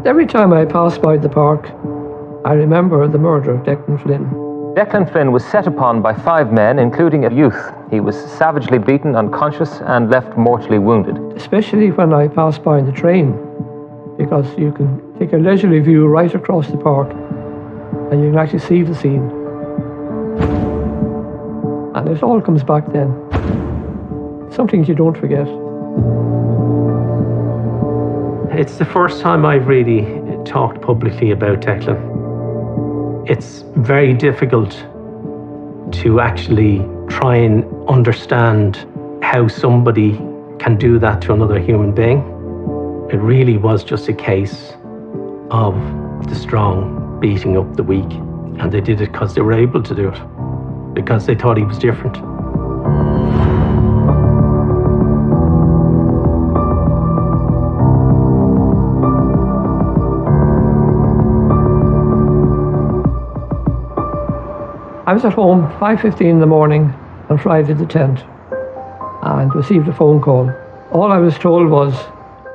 Every time I pass by the park, I remember the murder of Declan Flynn. Declan Flynn was set upon by 5 men, including a youth. He was savagely beaten, unconscious, and left mortally wounded. Especially when I pass by in the train, because you can take a leisurely view right across the park and you can actually see the scene. And it all comes back then. Some things you don't forget. It's the first time I've really talked publicly about Declan. It's very difficult to actually try and understand how somebody can do that to another human being. It really was just a case of the strong beating up the weak. And they did it because they were able to do it, because they thought he was different. I was at home 5:15 in the morning on Friday the 10th and received a phone call. All I was told was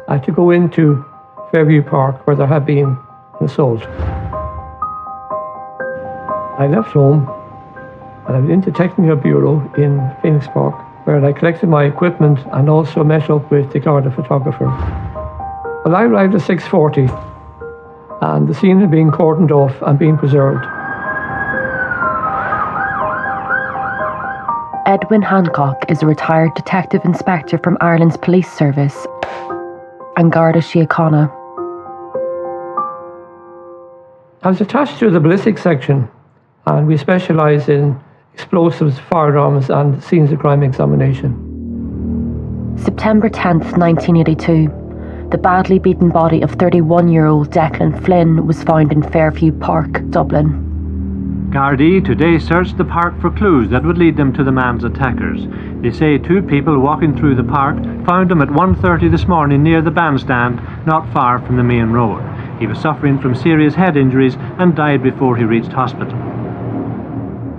I had to go into Fairview Park where there had been an assault. I left home and I went into Technical Bureau in Phoenix Park where I collected my equipment and also met up with the Garda photographer. Well, I arrived at 6:40 and the scene had been cordoned off and being preserved. Edwin Hancock is a retired detective inspector from Ireland's Police Service and Garda Síochána. I was attached to the ballistics section and we specialise in explosives, firearms and scenes of crime examination. September 10th, 1982. The badly beaten body of 31-year-old Declan Flynn was found in Fairview Park, Dublin. Gardaí today searched the park for clues that would lead them to the man's attackers. They say 2 people walking through the park found him at 1:30 this morning near the bandstand, not far from the main road. He was suffering from serious head injuries and died before he reached hospital.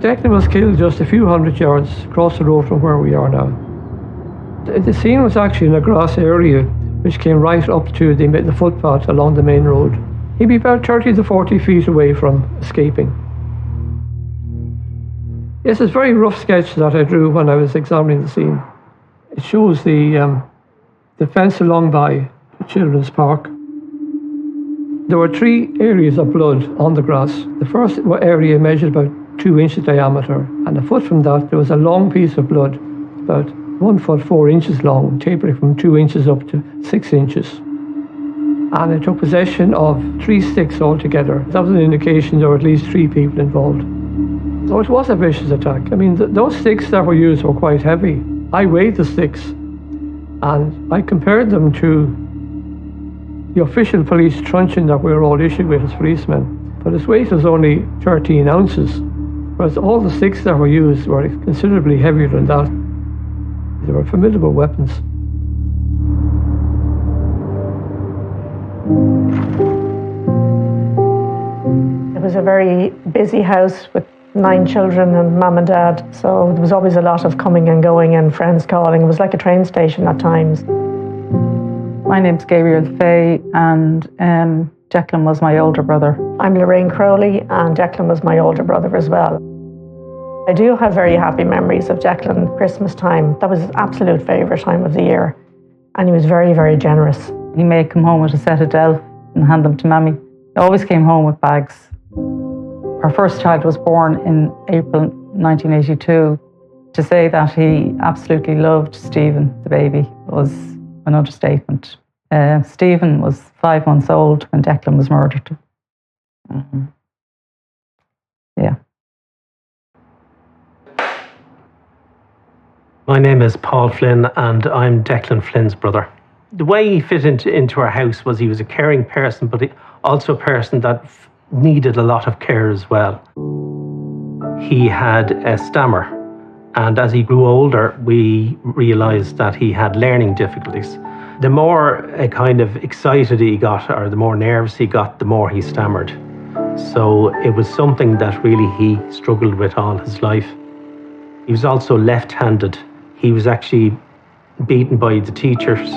Declan was killed just a few hundred yards across the road from where we are now. The scene was actually in a grass area which came right up to the footpath along the main road. He'd be about 30 to 40 feet away from escaping. Yes, it's a very rough sketch that I drew when I was examining the scene. It shows the fence along by the children's park. There were 3 areas of blood on the grass. The first area measured about 2 inches diameter, and a foot from that there was a long piece of blood, about 1 foot 4 inches long, tapering from 2 inches up to 6 inches. And I took possession of 3 sticks altogether. That was an indication there were at least 3 people involved. So it was a vicious attack. I mean, those sticks that were used were quite heavy. I weighed the sticks and I compared them to the official police truncheon that we were all issued with as policemen. But its weight was only 13 ounces, whereas all the sticks that were used were considerably heavier than that. They were formidable weapons. It was a very busy house with 9 children and mum and dad, so there was always a lot of coming and going and friends calling. It was like a train station at times. My name's Gabriel Fay and Declan was my older brother. I'm Lorraine Crowley and Declan was my older brother as well. I do have very happy memories of Declan Christmas time. That was his absolute favourite time of the year, and he was very, very generous. He may come home with a set of Delf and hand them to Mammy. He always came home with bags. Our first child was born in April 1982. To say that he absolutely loved Stephen, the baby, was an understatement. Stephen was 5 months old when Declan was murdered. Yeah. My name is Paul Flynn and I'm Declan Flynn's brother. The way he fit into our house was he was a caring person, but also a person that needed a lot of care as well. He had a stammer, and as he grew older, we realised that he had learning difficulties. The more kind of excited he got, or the more nervous he got, the more he stammered. So it was something that really he struggled with all his life. He was also left-handed. He was actually beaten by the teachers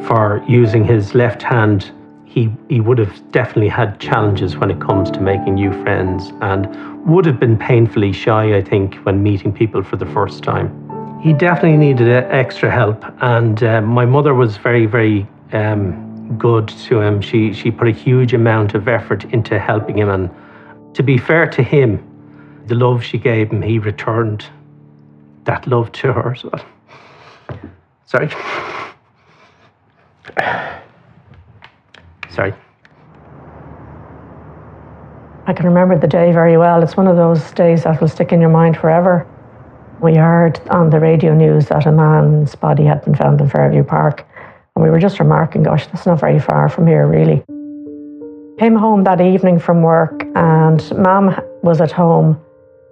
for using his left hand. he would have definitely had challenges when it comes to making new friends, and would have been painfully shy, I think, when meeting people for the first time. He definitely needed extra help, and my mother was very, very good to him. She put a huge amount of effort into helping him, and to be fair to him, the love she gave him, he returned that love to her as well. Sorry. Sorry. I can remember the day very well. It's one of those days that will stick in your mind forever. We heard on the radio news that a man's body had been found in Fairview Park, and we were just remarking, gosh, that's not very far from here, really. Came home that evening from work, and Mum was at home.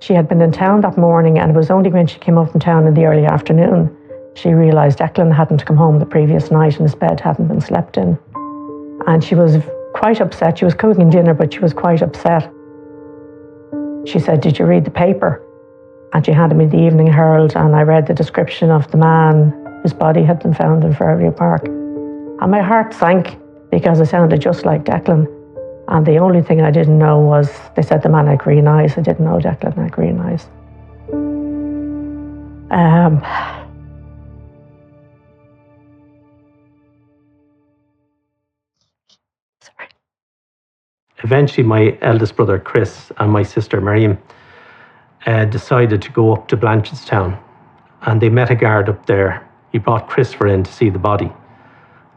She had been in town that morning, and it was only when she came up from town in the early afternoon she realised Declan hadn't come home the previous night and his bed hadn't been slept in. And she was quite upset. She was cooking dinner, but she was quite upset. She said, "Did you read the paper?" And she handed me the Evening Herald, and I read the description of the man whose body had been found in Fairview Park. And my heart sank because it sounded just like Declan. And the only thing I didn't know was, they said the man had green eyes. I didn't know Declan had green eyes. Eventually, my eldest brother, Chris, and my sister, Miriam, decided to go up to Blanchardstown, and they met a guard up there. He brought Christopher in to see the body.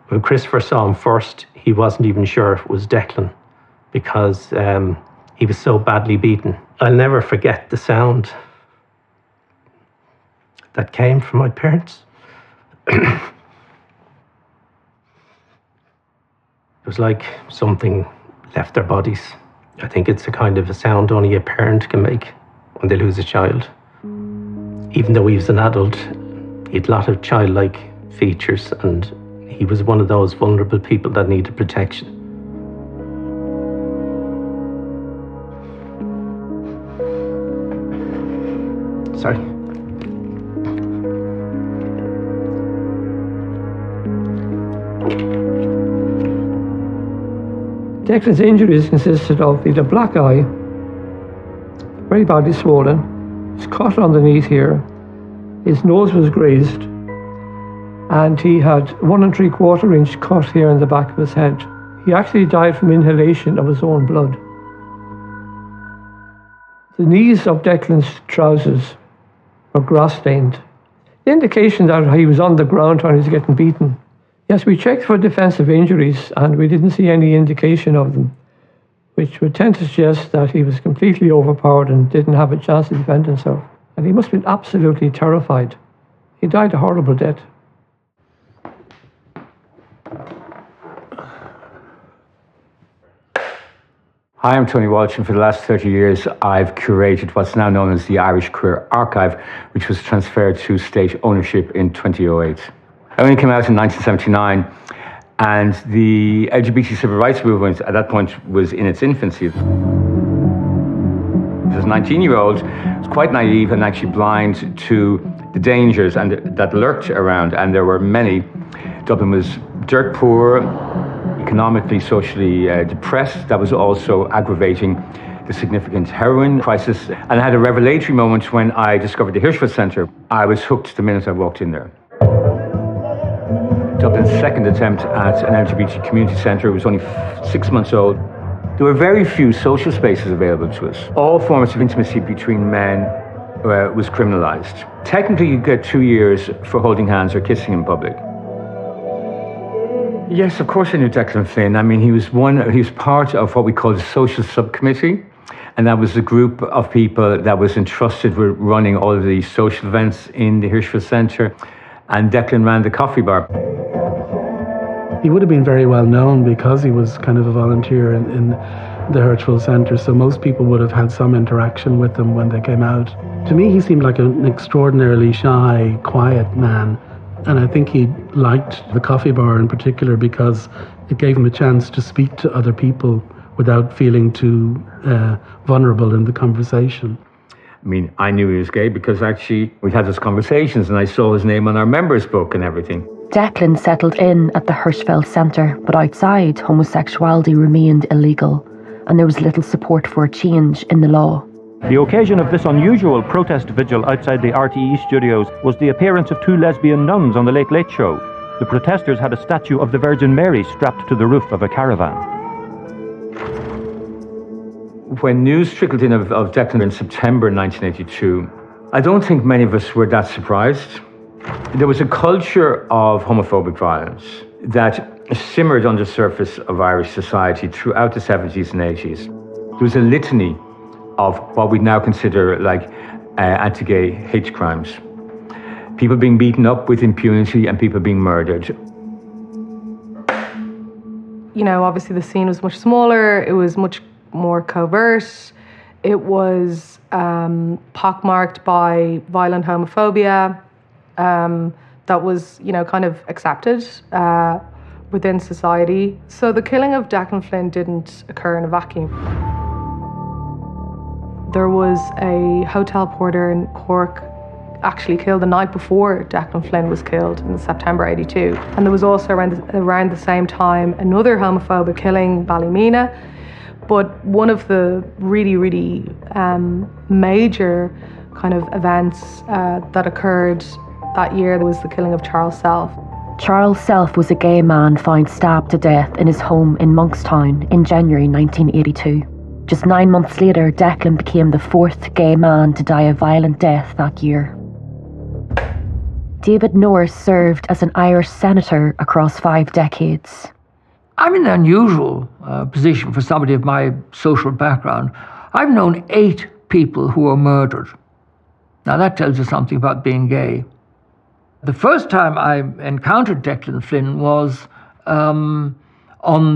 When Christopher saw him first, he wasn't even sure if it was Declan, because he was so badly beaten. I'll never forget the sound that came from my parents. It was like something left their bodies. I think it's a kind of a sound only a parent can make when they lose a child. Even though he was an adult, he had a lot of childlike features, and he was one of those vulnerable people that needed protection. Sorry. Declan's injuries consisted of either black eye, very badly swollen, his cut underneath here, his nose was grazed, and he had 1 3/4 inch cut here in the back of his head. He actually died from inhalation of his own blood. The knees of Declan's trousers were grass stained. The indication that he was on the ground when he was getting beaten. Yes, we checked for defensive injuries and we didn't see any indication of them, which would tend to suggest that he was completely overpowered and didn't have a chance to defend himself. And he must have been absolutely terrified. He died a horrible death. Hi, I'm Tony Walsh, and for the last 30 years I've curated what's now known as the Irish Queer Archive, which was transferred to state ownership in 2008. It only came out in 1979, and the LGBT civil rights movement at that point was in its infancy. As a 19-year-old, I was quite naive and actually blind to the dangers that lurked around, and there were many. Dublin was dirt poor, economically, socially depressed. That was also aggravating the significant heroin crisis. And I had a revelatory moment when I discovered the Hirschfeld Centre. I was hooked the minute I walked in there. Dublin's second attempt at an LGBT community centre was only 6 months old. There were very few social spaces available to us. All forms of intimacy between men was criminalised. Technically, you get 2 years for holding hands or kissing in public. Yes, of course I knew Declan Flynn. I mean, he was part of what we call the social subcommittee, and that was a group of people that was entrusted with running all of the social events in the Hirschfeld Centre, and Declan ran the coffee bar. He would have been very well known because he was kind of a volunteer in the Hirschfeld Centre, so most people would have had some interaction with him when they came out. To me, he seemed like an extraordinarily shy, quiet man. And I think he liked the coffee bar in particular because it gave him a chance to speak to other people without feeling too vulnerable in the conversation. I mean, I knew he was gay because actually we had those conversations and I saw his name on our members book and everything. Declan settled in at the Hirschfeld Centre, but outside, homosexuality remained illegal, and there was little support for a change in the law. The occasion of this unusual protest vigil outside the RTE studios was the appearance of two lesbian nuns on the Late Late Show. The protesters had a statue of the Virgin Mary strapped to the roof of a caravan. When news trickled in of Declan in September 1982, I don't think many of us were that surprised. There was a culture of homophobic violence that simmered on the surface of Irish society throughout the 70s and 80s. There was a litany of what we now consider like anti-gay hate crimes. People being beaten up with impunity and people being murdered. You know, obviously the scene was much smaller, it was much more covert, it was pockmarked by violent homophobia that was, you know, kind of accepted within society. So the killing of Declan Flynn didn't occur in a vacuum. There was a hotel porter in Cork actually killed the night before Declan Flynn was killed in September 82. And there was also around the same time another homophobic killing, Ballymena. But one of the really major kind of events that occurred that year was the killing of Charles Self. Charles Self was a gay man found stabbed to death in his home in Monkstown in January 1982. Just 9 months later, Declan became the fourth gay man to die a violent death that year. David Norris served as an Irish senator across 5 decades. I'm in an unusual position for somebody of my social background. I've known 8 people who were murdered. Now that tells you something about being gay. The first time I encountered Declan Flynn was on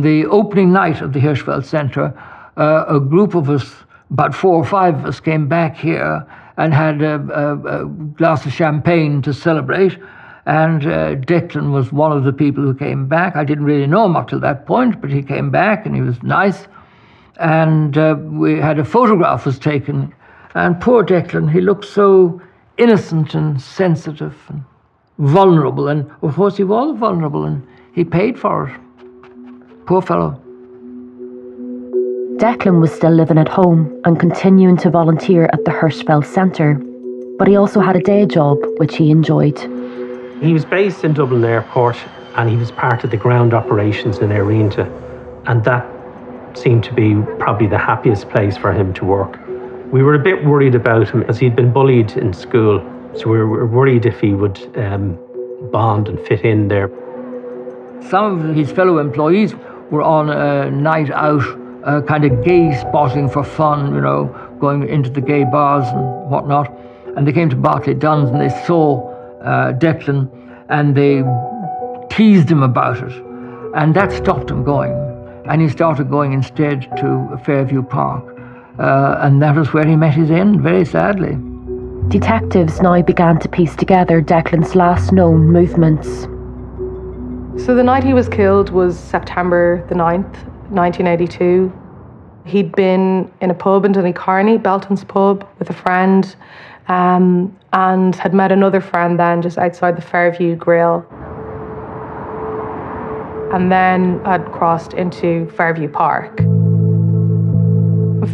the opening night of the Hirschfeld Centre. A group of us, about 4 or 5 of us, came back here and had a glass of champagne to celebrate. And Declan was one of the people who came back. I didn't really know him up till that point, but he came back and he was nice. And we had a photograph was taken. And poor Declan, he looked so innocent and sensitive and vulnerable. And of course he was vulnerable and he paid for it. Poor fellow. Declan was still living at home and continuing to volunteer at the Hirschfeld Centre, but he also had a day job which he enjoyed. He was based in Dublin Airport and he was part of the ground operations in Arinta, and that seemed to be probably the happiest place for him to work. We were a bit worried about him as he'd been bullied in school, so we were worried if he would bond and fit in there. Some of his fellow employees were on a night out, kind of gay spotting for fun, you know, going into the gay bars and whatnot. And they came to Barclay Duns and they saw Declan and they teased him about it. And that stopped him going. And he started going instead to Fairview Park. And that was where he met his end, very sadly. Detectives now began to piece together Declan's last known movements. So the night he was killed was September the 9th, 1982. He'd been in a pub in Donecarney, Belton's pub, with a friend, and had met another friend then just outside the Fairview Grill. And then had crossed into Fairview Park.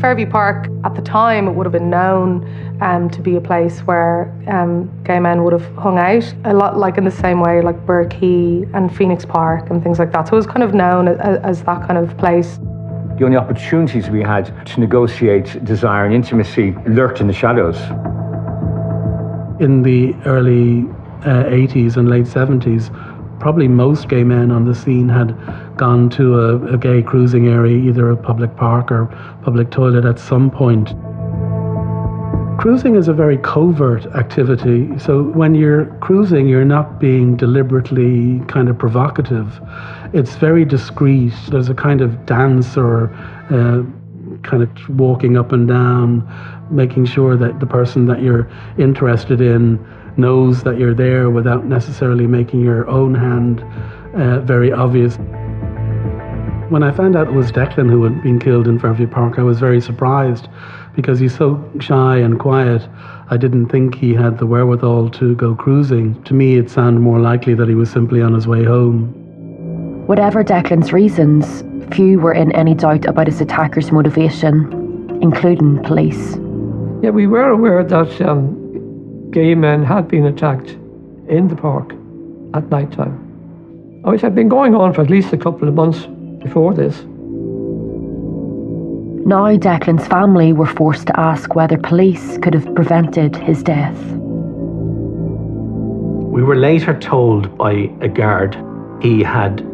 Fairview Park, at the time, it would have been known to be a place where gay men would have hung out, a lot like in the same way like Burr Quay and Phoenix Park and things like that. So it was kind of known as that kind of place. The only opportunities we had to negotiate desire and intimacy lurked in the shadows. In the early 80s and late 70s, probably most gay men on the scene had gone to a gay cruising area, either a public park or public toilet at some point. Cruising is a very covert activity, so when you're cruising, you're not being deliberately kind of provocative. It's very discreet. There's a kind of dance or kind of walking up and down, making sure that the person that you're interested in knows that you're there without necessarily making your own hand very obvious. When I found out it was Declan who had been killed in Fairview Park, I was very surprised because he's so shy and quiet. I didn't think he had the wherewithal to go cruising. To me, it sounded more likely that he was simply on his way home. Whatever Declan's reasons, few were in any doubt about his attacker's motivation, including police. Yeah, we were aware that gay men had been attacked in the park at night time. It had been going on for at least a couple of months before this. Now Declan's family were forced to ask whether police could have prevented his death. We were later told by a guard he had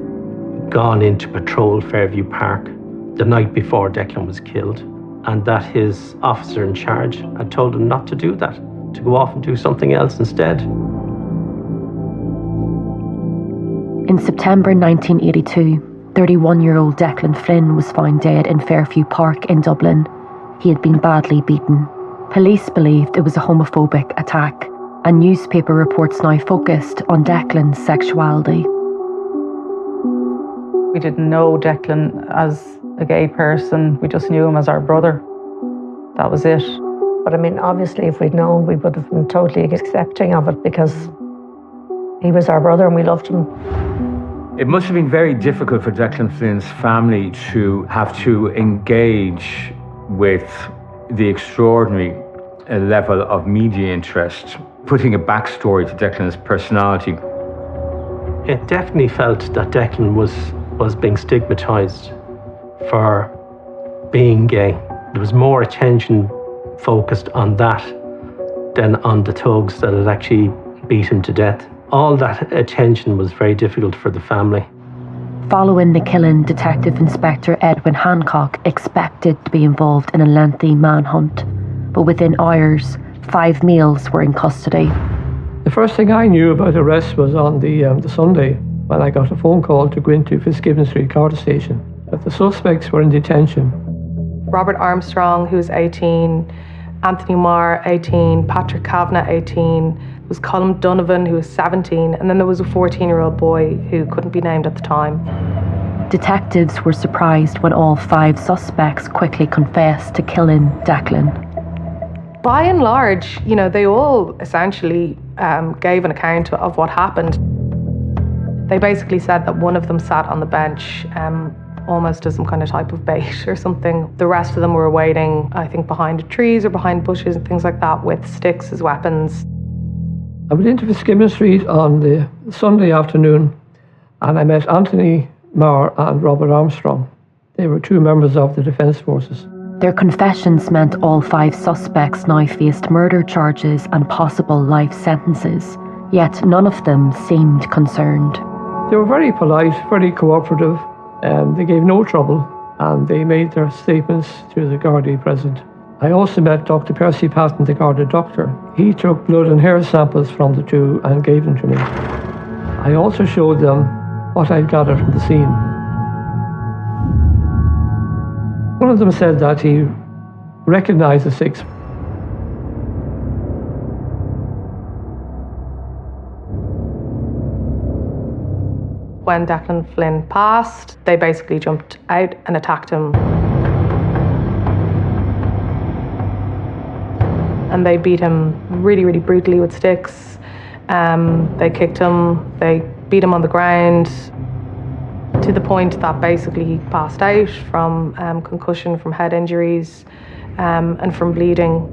gone into patrol Fairview Park the night before Declan was killed, and that his officer in charge had told him not to do that, to go off and do something else instead. In September 1982, 31-year-old Declan Flynn was found dead in Fairview Park in Dublin. He had been badly beaten. Police believed it was a homophobic attack, and newspaper reports now focused on Declan's sexuality. We didn't know Declan as a gay person. We just knew him as our brother. That was it. But I mean, obviously, if we'd known, we would have been totally accepting of it because he was our brother and we loved him. It must have been very difficult for Declan Flynn's family to have to engage with the extraordinary level of media interest, putting a backstory to Declan's personality. It definitely felt that Declan was being stigmatised for being gay. There was more attention focused on that than on the thugs that had actually beat him to death. All that attention was very difficult for the family. Following the killing, Detective Inspector Edwin Hancock expected to be involved in a lengthy manhunt, but within hours, 5 males were in custody. The first thing I knew about arrest was on the Sunday when I got a phone call to go into Fitzgibbon Street Garda Station that the suspects were in detention. Robert Armstrong, who was 18, Anthony Marr, 18, Patrick Kavanagh, 18, there was Colm Donovan, who was 17, and then there was a 14-year-old boy who couldn't be named at the time. Detectives were surprised when all 5 suspects quickly confessed to killing Declan. By and large, they all essentially gave an account of what happened. They basically said that one of them sat on the bench almost as some kind of type of bait or something. The rest of them were waiting, I think, behind trees or behind bushes and things like that with sticks as weapons. I went into Fitzgibbon Street on the Sunday afternoon and I met Anthony Marr and Robert Armstrong. They were 2 members of the Defence Forces. Their confessions meant all 5 suspects now faced murder charges and possible life sentences, yet none of them seemed concerned. They were very polite, very cooperative, and they gave no trouble, and they made their statements to the Gardaí present. I also met Dr. Percy Patton, the Garda doctor. He took blood and hair samples from the 2 and gave them to me. I also showed them what I'd gathered from the scene. One of them said that he recognized the 6. When Declan Flynn passed, they basically jumped out and attacked him. And they beat him really, really brutally with sticks. They kicked him, they beat him on the ground to the point that basically he passed out from concussion, from head injuries, and from bleeding.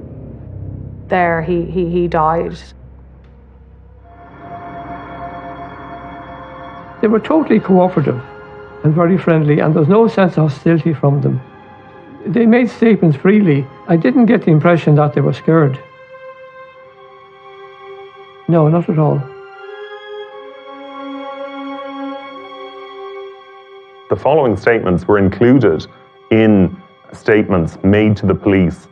There, he died. They were totally cooperative and very friendly, and there was no sense of hostility from them. They made statements freely. I didn't get the impression that they were scared. No, not at all. The following statements were included in statements made to the police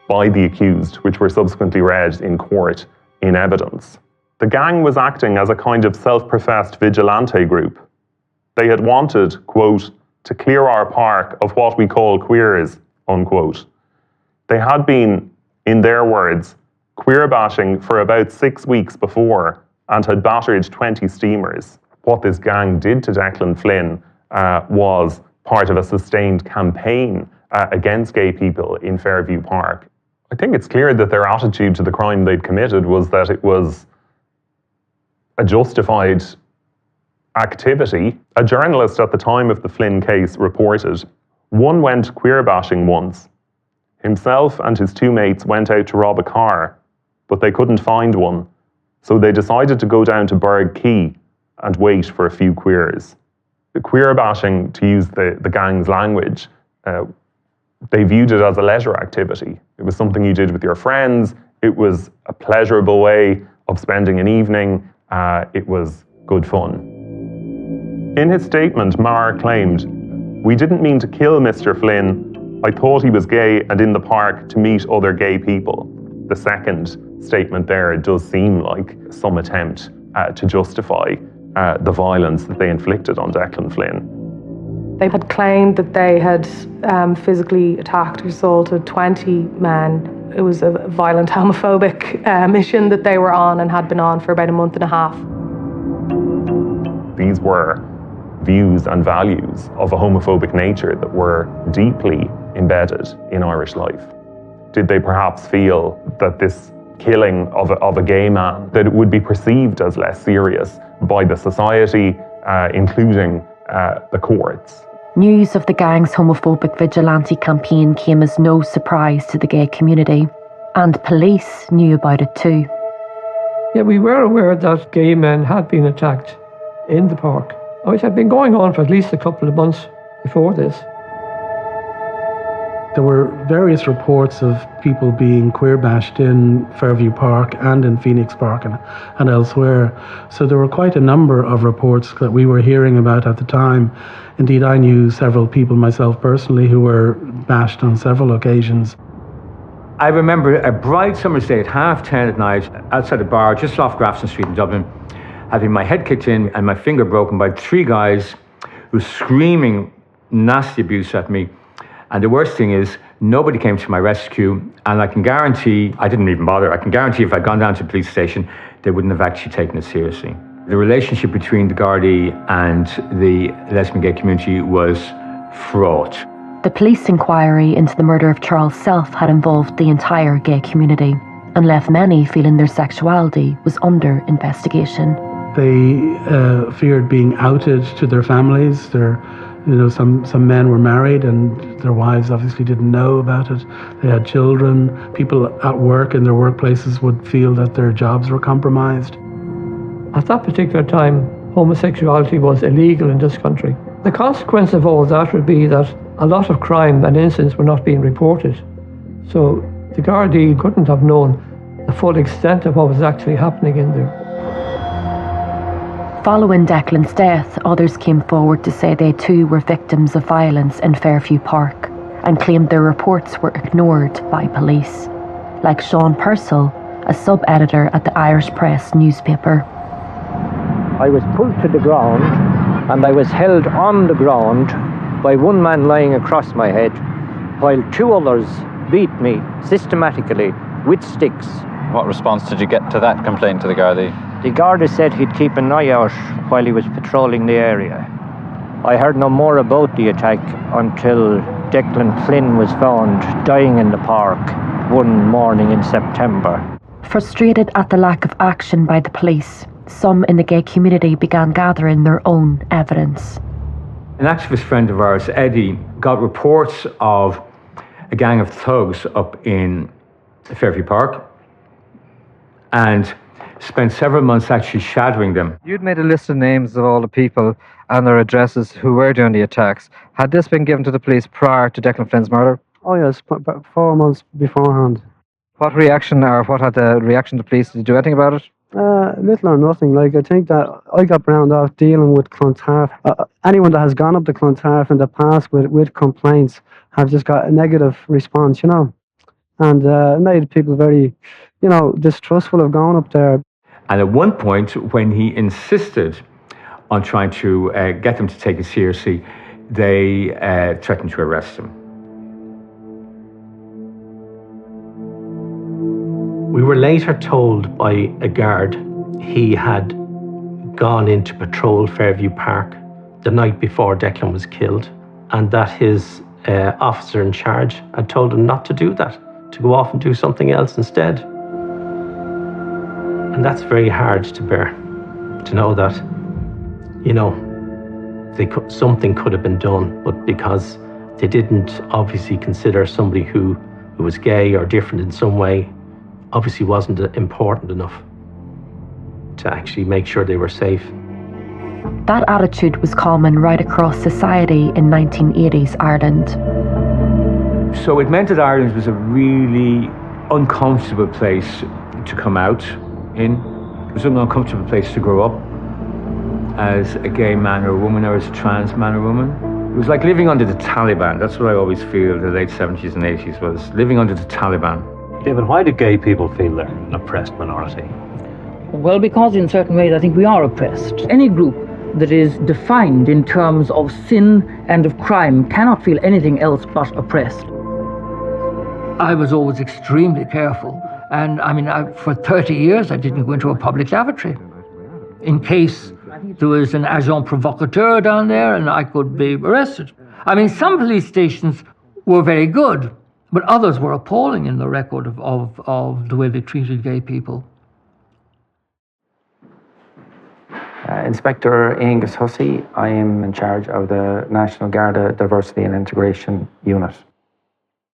by the accused, which were subsequently read in court in evidence. The gang was acting as a kind of self-professed vigilante group. They had wanted, quote, to clear our park of what we call queers, unquote. They had been, in their words, queer bashing for about 6 weeks before and had battered 20 steamers. What this gang did to Declan Flynn was part of a sustained campaign against gay people in Fairview Park. I think it's clear that their attitude to the crime they'd committed was that it was a justified activity. A journalist at the time of the Flynn case reported, "One went queer bashing once. Himself and his two mates went out to rob a car, but they couldn't find one, so they decided to go down to Berg Quay and wait for a few queers." The queer bashing, to use the gang's language, they viewed it as a leisure activity. It was something you did with your friends. It was a pleasurable way of spending an evening. It was good fun. In his statement, Maher claimed, "We didn't mean to kill Mr. Flynn. I thought he was gay and in the park to meet other gay people." The second statement there does seem like some attempt to justify the violence that they inflicted on Declan Flynn. They had claimed that they had physically attacked or assaulted 20 men. It was a violent homophobic mission that they were on and had been on for about a month and a half. These were views and values of a homophobic nature that were deeply embedded in Irish life. Did they perhaps feel that this killing of a gay man, that it would be perceived as less serious by the society, including the courts? News of the gang's homophobic vigilante campaign came as no surprise to the gay community, and police knew about it too. Yeah, we were aware that gay men had been attacked in the park, which had been going on for at least a couple of months before this. There were various reports of people being queer bashed in Fairview Park and in Phoenix Park and elsewhere. So there were quite a number of reports that we were hearing about at the time. Indeed, I knew several people myself personally who were bashed on several occasions. I remember a bright summer's day at 10:30 at night outside a bar just off Grafton Street in Dublin, having my head kicked in and my finger broken by three guys who were screaming nasty abuse at me. And the worst thing is, nobody came to my rescue, and I can guarantee, I didn't even bother, I can guarantee if I'd gone down to the police station, they wouldn't have actually taken it seriously. The relationship between the Gardaí and the lesbian gay community was fraught. The police inquiry into the murder of Charles Self had involved the entire gay community and left many feeling their sexuality was under investigation. They feared being outed to their families. Some men were married and their wives obviously didn't know about it. They had children. People at work in their workplaces would feel that their jobs were compromised. At that particular time, homosexuality was illegal in this country. The consequence of all that would be that a lot of crime and incidents were not being reported. So the Gardaí couldn't have known the full extent of what was actually happening in there. Following Declan's death, others came forward to say they too were victims of violence in Fairview Park and claimed their reports were ignored by police, like Sean Purcell, a sub-editor at the Irish Press newspaper. I was pulled to the ground and I was held on the ground by one man lying across my head while two others beat me systematically with sticks. What response did you get to that complaint to the Gardaí? The Garda said he'd keep an eye out while he was patrolling the area. I heard no more about the attack until Declan Flynn was found dying in the park one morning in September. Frustrated at the lack of action by the police, some in the gay community began gathering their own evidence. An activist friend of ours, Eddie, got reports of a gang of thugs up in Fairview Park and spent several months actually shadowing them. You'd made a list of names of all the people and their addresses who were doing the attacks. Had this been given to the police prior to Declan Flynn's murder? Oh yes, about 4 months beforehand. What reaction, or what had the reaction to police? Did you do anything about it? Little or nothing. Like, I think that I got browned off dealing with Clontarf. Anyone that has gone up to Clontarf in the past with complaints have just got a negative response, you know. And it made people very, distrustful of going up there. And at one point, when he insisted on trying to get them to take it seriously, they threatened to arrest him. We were later told by a guard he had gone in to patrol Fairview Park the night before Declan was killed. and that his officer in charge had told him not to do that, to go off and do something else instead. And that's very hard to bear, to know that, you know, something could have been done, but because they didn't obviously consider somebody who was gay or different in some way, obviously wasn't important enough to actually make sure they were safe. That attitude was common right across society in 1980s Ireland. So it meant that Ireland was a really uncomfortable place to come out in. It was an uncomfortable place to grow up as a gay man or a woman, or as a trans man or woman. It was like living under the Taliban. That's what I always feel the late 70s and 80s was, living under the Taliban. David, why do gay people feel they're an oppressed minority? Well, because in certain ways I think we are oppressed. Any group that is defined in terms of sin and of crime cannot feel anything else but oppressed. I was always extremely careful. And I mean, for 30 years, I didn't go into a public lavatory in case there was an agent provocateur down there and I could be arrested. I mean, some police stations were very good, but others were appalling in the record of the way they treated gay people. Inspector Angus Hussey, I am in charge of the National Garda Diversity and Integration Unit.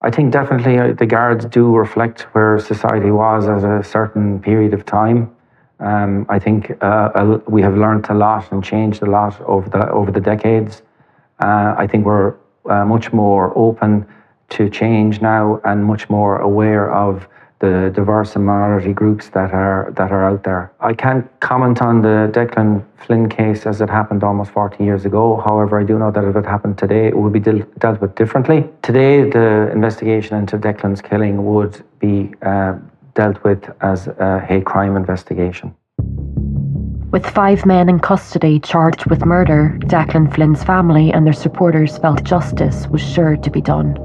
I think definitely the Guards do reflect where society was at a certain period of time. I think we have learned a lot and changed a lot over the decades. I think we're much more open to change now and much more aware of the diverse and minority groups that are out there. I can't comment on the Declan Flynn case as it happened almost 40 years ago. However, I do know that if it happened today, it would be dealt with differently. Today, the investigation into Declan's killing would be dealt with as a hate crime investigation. With 5 men in custody charged with murder, Declan Flynn's family and their supporters felt justice was sure to be done.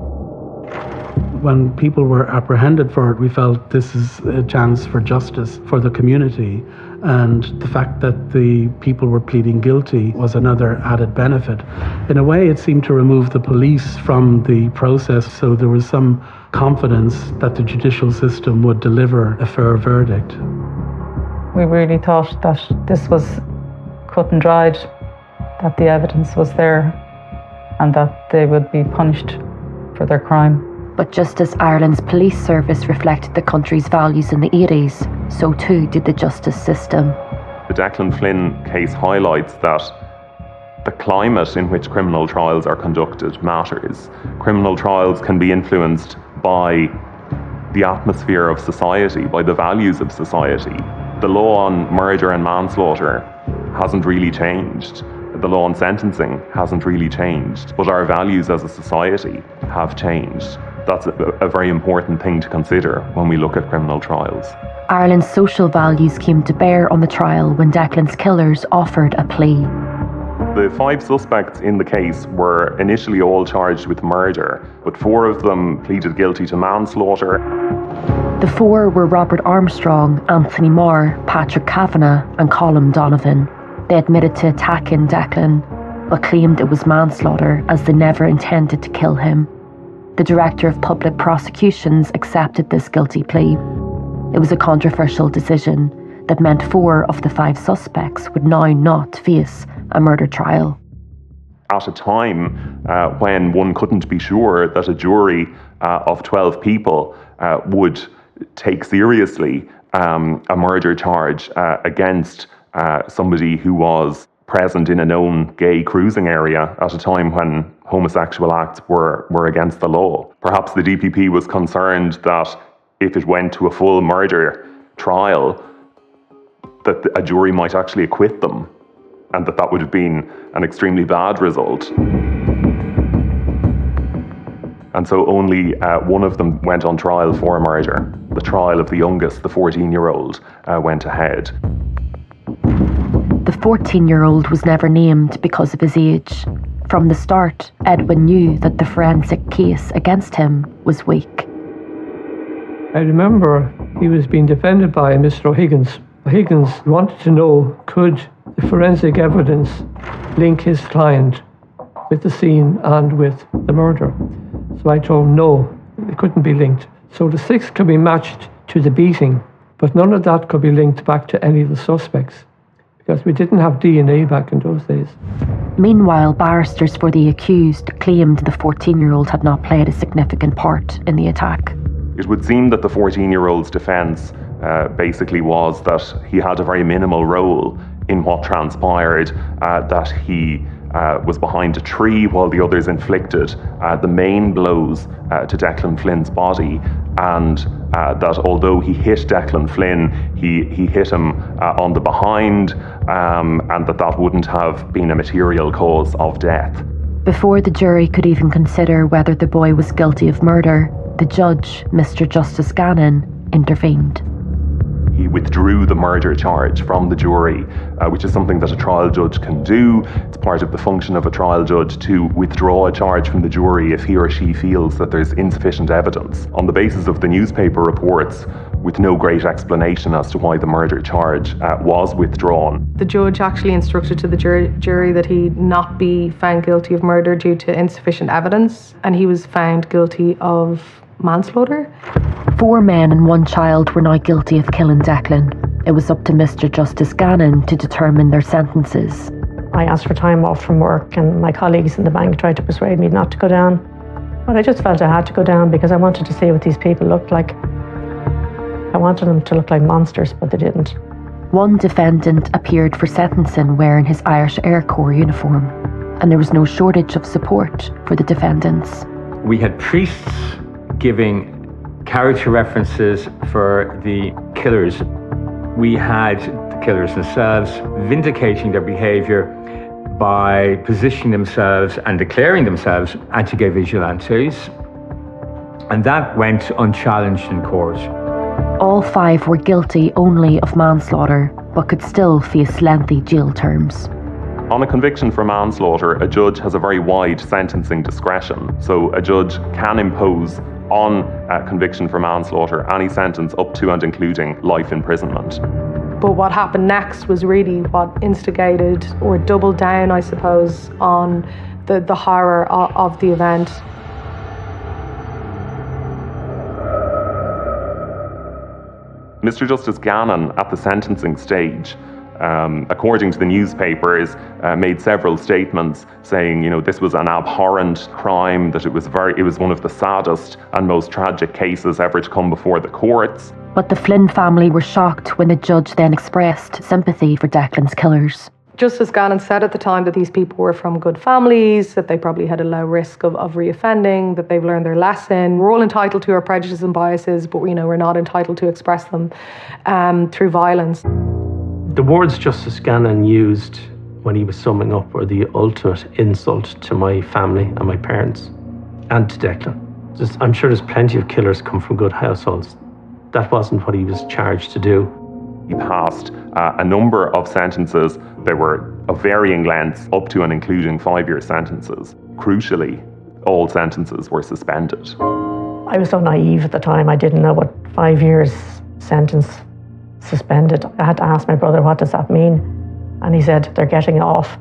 When people were apprehended for it, we felt this is a chance for justice for the community. And the fact that the people were pleading guilty was another added benefit. In a way, it seemed to remove the police from the process, so there was some confidence that the judicial system would deliver a fair verdict. We really thought that this was cut and dried, that the evidence was there, and that they would be punished for their crime. But just as Ireland's police service reflected the country's values in the 80s, so too did the justice system. The Declan Flynn case highlights that the climate in which criminal trials are conducted matters. Criminal trials can be influenced by the atmosphere of society, by the values of society. The law on murder and manslaughter hasn't really changed. The law on sentencing hasn't really changed, but our values as a society have changed. That's a very important thing to consider when we look at criminal trials. Ireland's social values came to bear on the trial when Declan's killers offered a plea. The 5 suspects in the case were initially all charged with murder, but 4 of them pleaded guilty to manslaughter. The 4 were Robert Armstrong, Anthony Marr, Patrick Kavanagh and Colm Donovan. They admitted to attacking Declan, but claimed it was manslaughter as they never intended to kill him. The Director of Public Prosecutions accepted this guilty plea. It was a controversial decision that meant 4 of the 5 suspects would now not face a murder trial. At a time when one couldn't be sure that a jury of 12 people would take seriously a murder charge against somebody who was present in a known gay cruising area at a time when homosexual acts were against the law. Perhaps the DPP was concerned that if it went to a full murder trial, that a jury might actually acquit them, and that would have been an extremely bad result. And so only one of them went on trial for murder. The trial of the youngest, the 14-year-old, went ahead. The 14-year-old was never named because of his age. From the start, Edwin knew that the forensic case against him was weak. I remember he was being defended by Mr. O'Higgins. O'Higgins wanted to know, could the forensic evidence link his client with the scene and with the murder. So I told him no, it couldn't be linked. So the 6 could be matched to the beating, but none of that could be linked back to any of the suspects, because we didn't have DNA back in those days. Meanwhile, barristers for the accused claimed the 14-year-old had not played a significant part in the attack. It would seem that the 14-year-old's defence basically was that he had a very minimal role in what transpired, that he was behind a tree while the others inflicted the main blows to Declan Flynn's body, and that although he hit Declan Flynn, he hit him on the behind, and that wouldn't have been a material cause of death. Before the jury could even consider whether the boy was guilty of murder, the judge, Mr. Justice Gannon, intervened. He withdrew the murder charge from the jury, which is something that a trial judge can do. It's part of the function of a trial judge to withdraw a charge from the jury if he or she feels that there's insufficient evidence. On the basis of the newspaper reports, with no great explanation as to why the murder charge was withdrawn. The judge actually instructed to the jury that he not be found guilty of murder due to insufficient evidence, and he was found guilty of manslaughter. 4 men and 1 child were now guilty of killing Declan. It was up to Mr. Justice Gannon to determine their sentences. I asked for time off from work, and my colleagues in the bank tried to persuade me not to go down. But I just felt I had to go down because I wanted to see what these people looked like. I wanted them to look like monsters, but they didn't. 1 defendant appeared for sentencing wearing his Irish Air Corps uniform, and there was no shortage of support for the defendants. We had priests giving character references for the killers. We had the killers themselves vindicating their behaviour by positioning themselves and declaring themselves anti-gay vigilantes, and that went unchallenged in court. All 5 were guilty only of manslaughter, but could still face lengthy jail terms. On a conviction for manslaughter, a judge has a very wide sentencing discretion. So a judge can impose on conviction for manslaughter any sentence up to and including life imprisonment. But what happened next was really what instigated or doubled down, I suppose, on the horror of the event. Mr. Justice Gannon, at the sentencing stage, according to the newspapers, made several statements saying, this was an abhorrent crime, that it was one of the saddest and most tragic cases ever to come before the courts. But the Flynn family were shocked when the judge then expressed sympathy for Declan's killers. Justice Gannon said at the time that these people were from good families, that they probably had a low risk of reoffending, that they've learned their lesson. We're all entitled to our prejudices and biases, but we're not entitled to express them through violence. The words Justice Gannon used when he was summing up were the ultimate insult to my family and my parents, and to Declan. I'm sure there's plenty of killers come from good households. That wasn't what he was charged to do. He passed a number of sentences. They were of varying lengths, up to and including 5-year sentences. Crucially, all sentences were suspended. I was so naive at the time. I didn't know what 5 years sentence suspended. I had to ask my brother, what does that mean? And he said, they're getting off.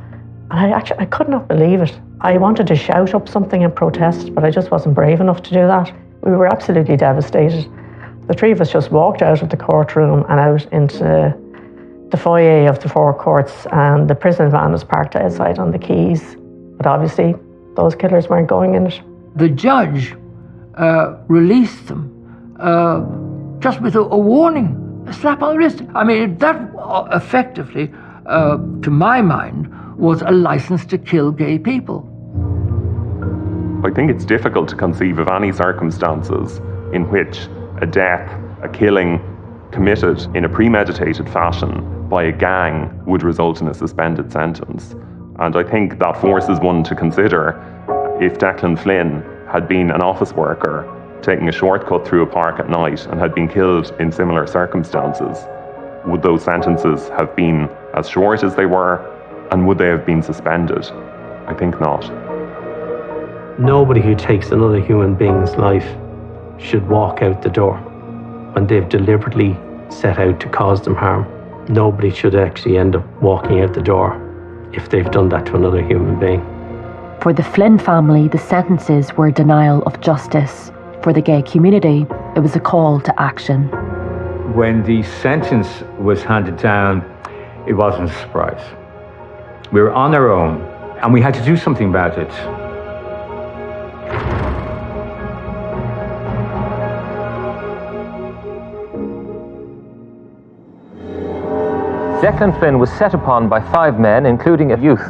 And I could not believe it. I wanted to shout up something and protest, but I just wasn't brave enough to do that. We were absolutely devastated. The 3 of us just walked out of the courtroom and out into the foyer of the 4 courts, and the prison van was parked outside on the quays. But obviously, those killers weren't going in it. The judge released them just with a warning, a slap on the wrist. I mean, that effectively, to my mind, was a license to kill gay people. I think it's difficult to conceive of any circumstances in which a death, a killing committed in a premeditated fashion by a gang would result in a suspended sentence. And I think that forces one to consider, if Declan Flynn had been an office worker taking a shortcut through a park at night and had been killed in similar circumstances, would those sentences have been as short as they were, and would they have been suspended? I think not. Nobody who takes another human being's life should walk out the door when they've deliberately set out to cause them harm. Nobody should actually end up walking out the door if they've done that to another human being. For the Flynn family, the sentences were a denial of justice. For the gay community, it was a call to action. When the sentence was handed down, it wasn't a surprise. We were on our own, and we had to do something about it. Declan Flynn was set upon by 5 men, including a youth.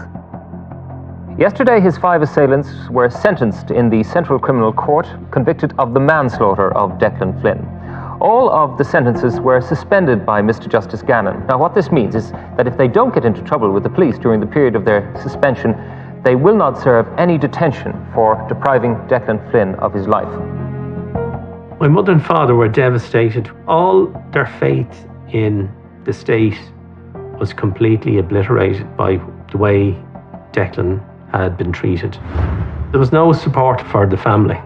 Yesterday, his 5 assailants were sentenced in the Central Criminal Court, convicted of the manslaughter of Declan Flynn. All of the sentences were suspended by Mr. Justice Gannon. Now, what this means is that if they don't get into trouble with the police during the period of their suspension, they will not serve any detention for depriving Declan Flynn of his life. My mother and father were devastated. All their faith in the state was completely obliterated by the way Declan had been treated. There was no support for the family.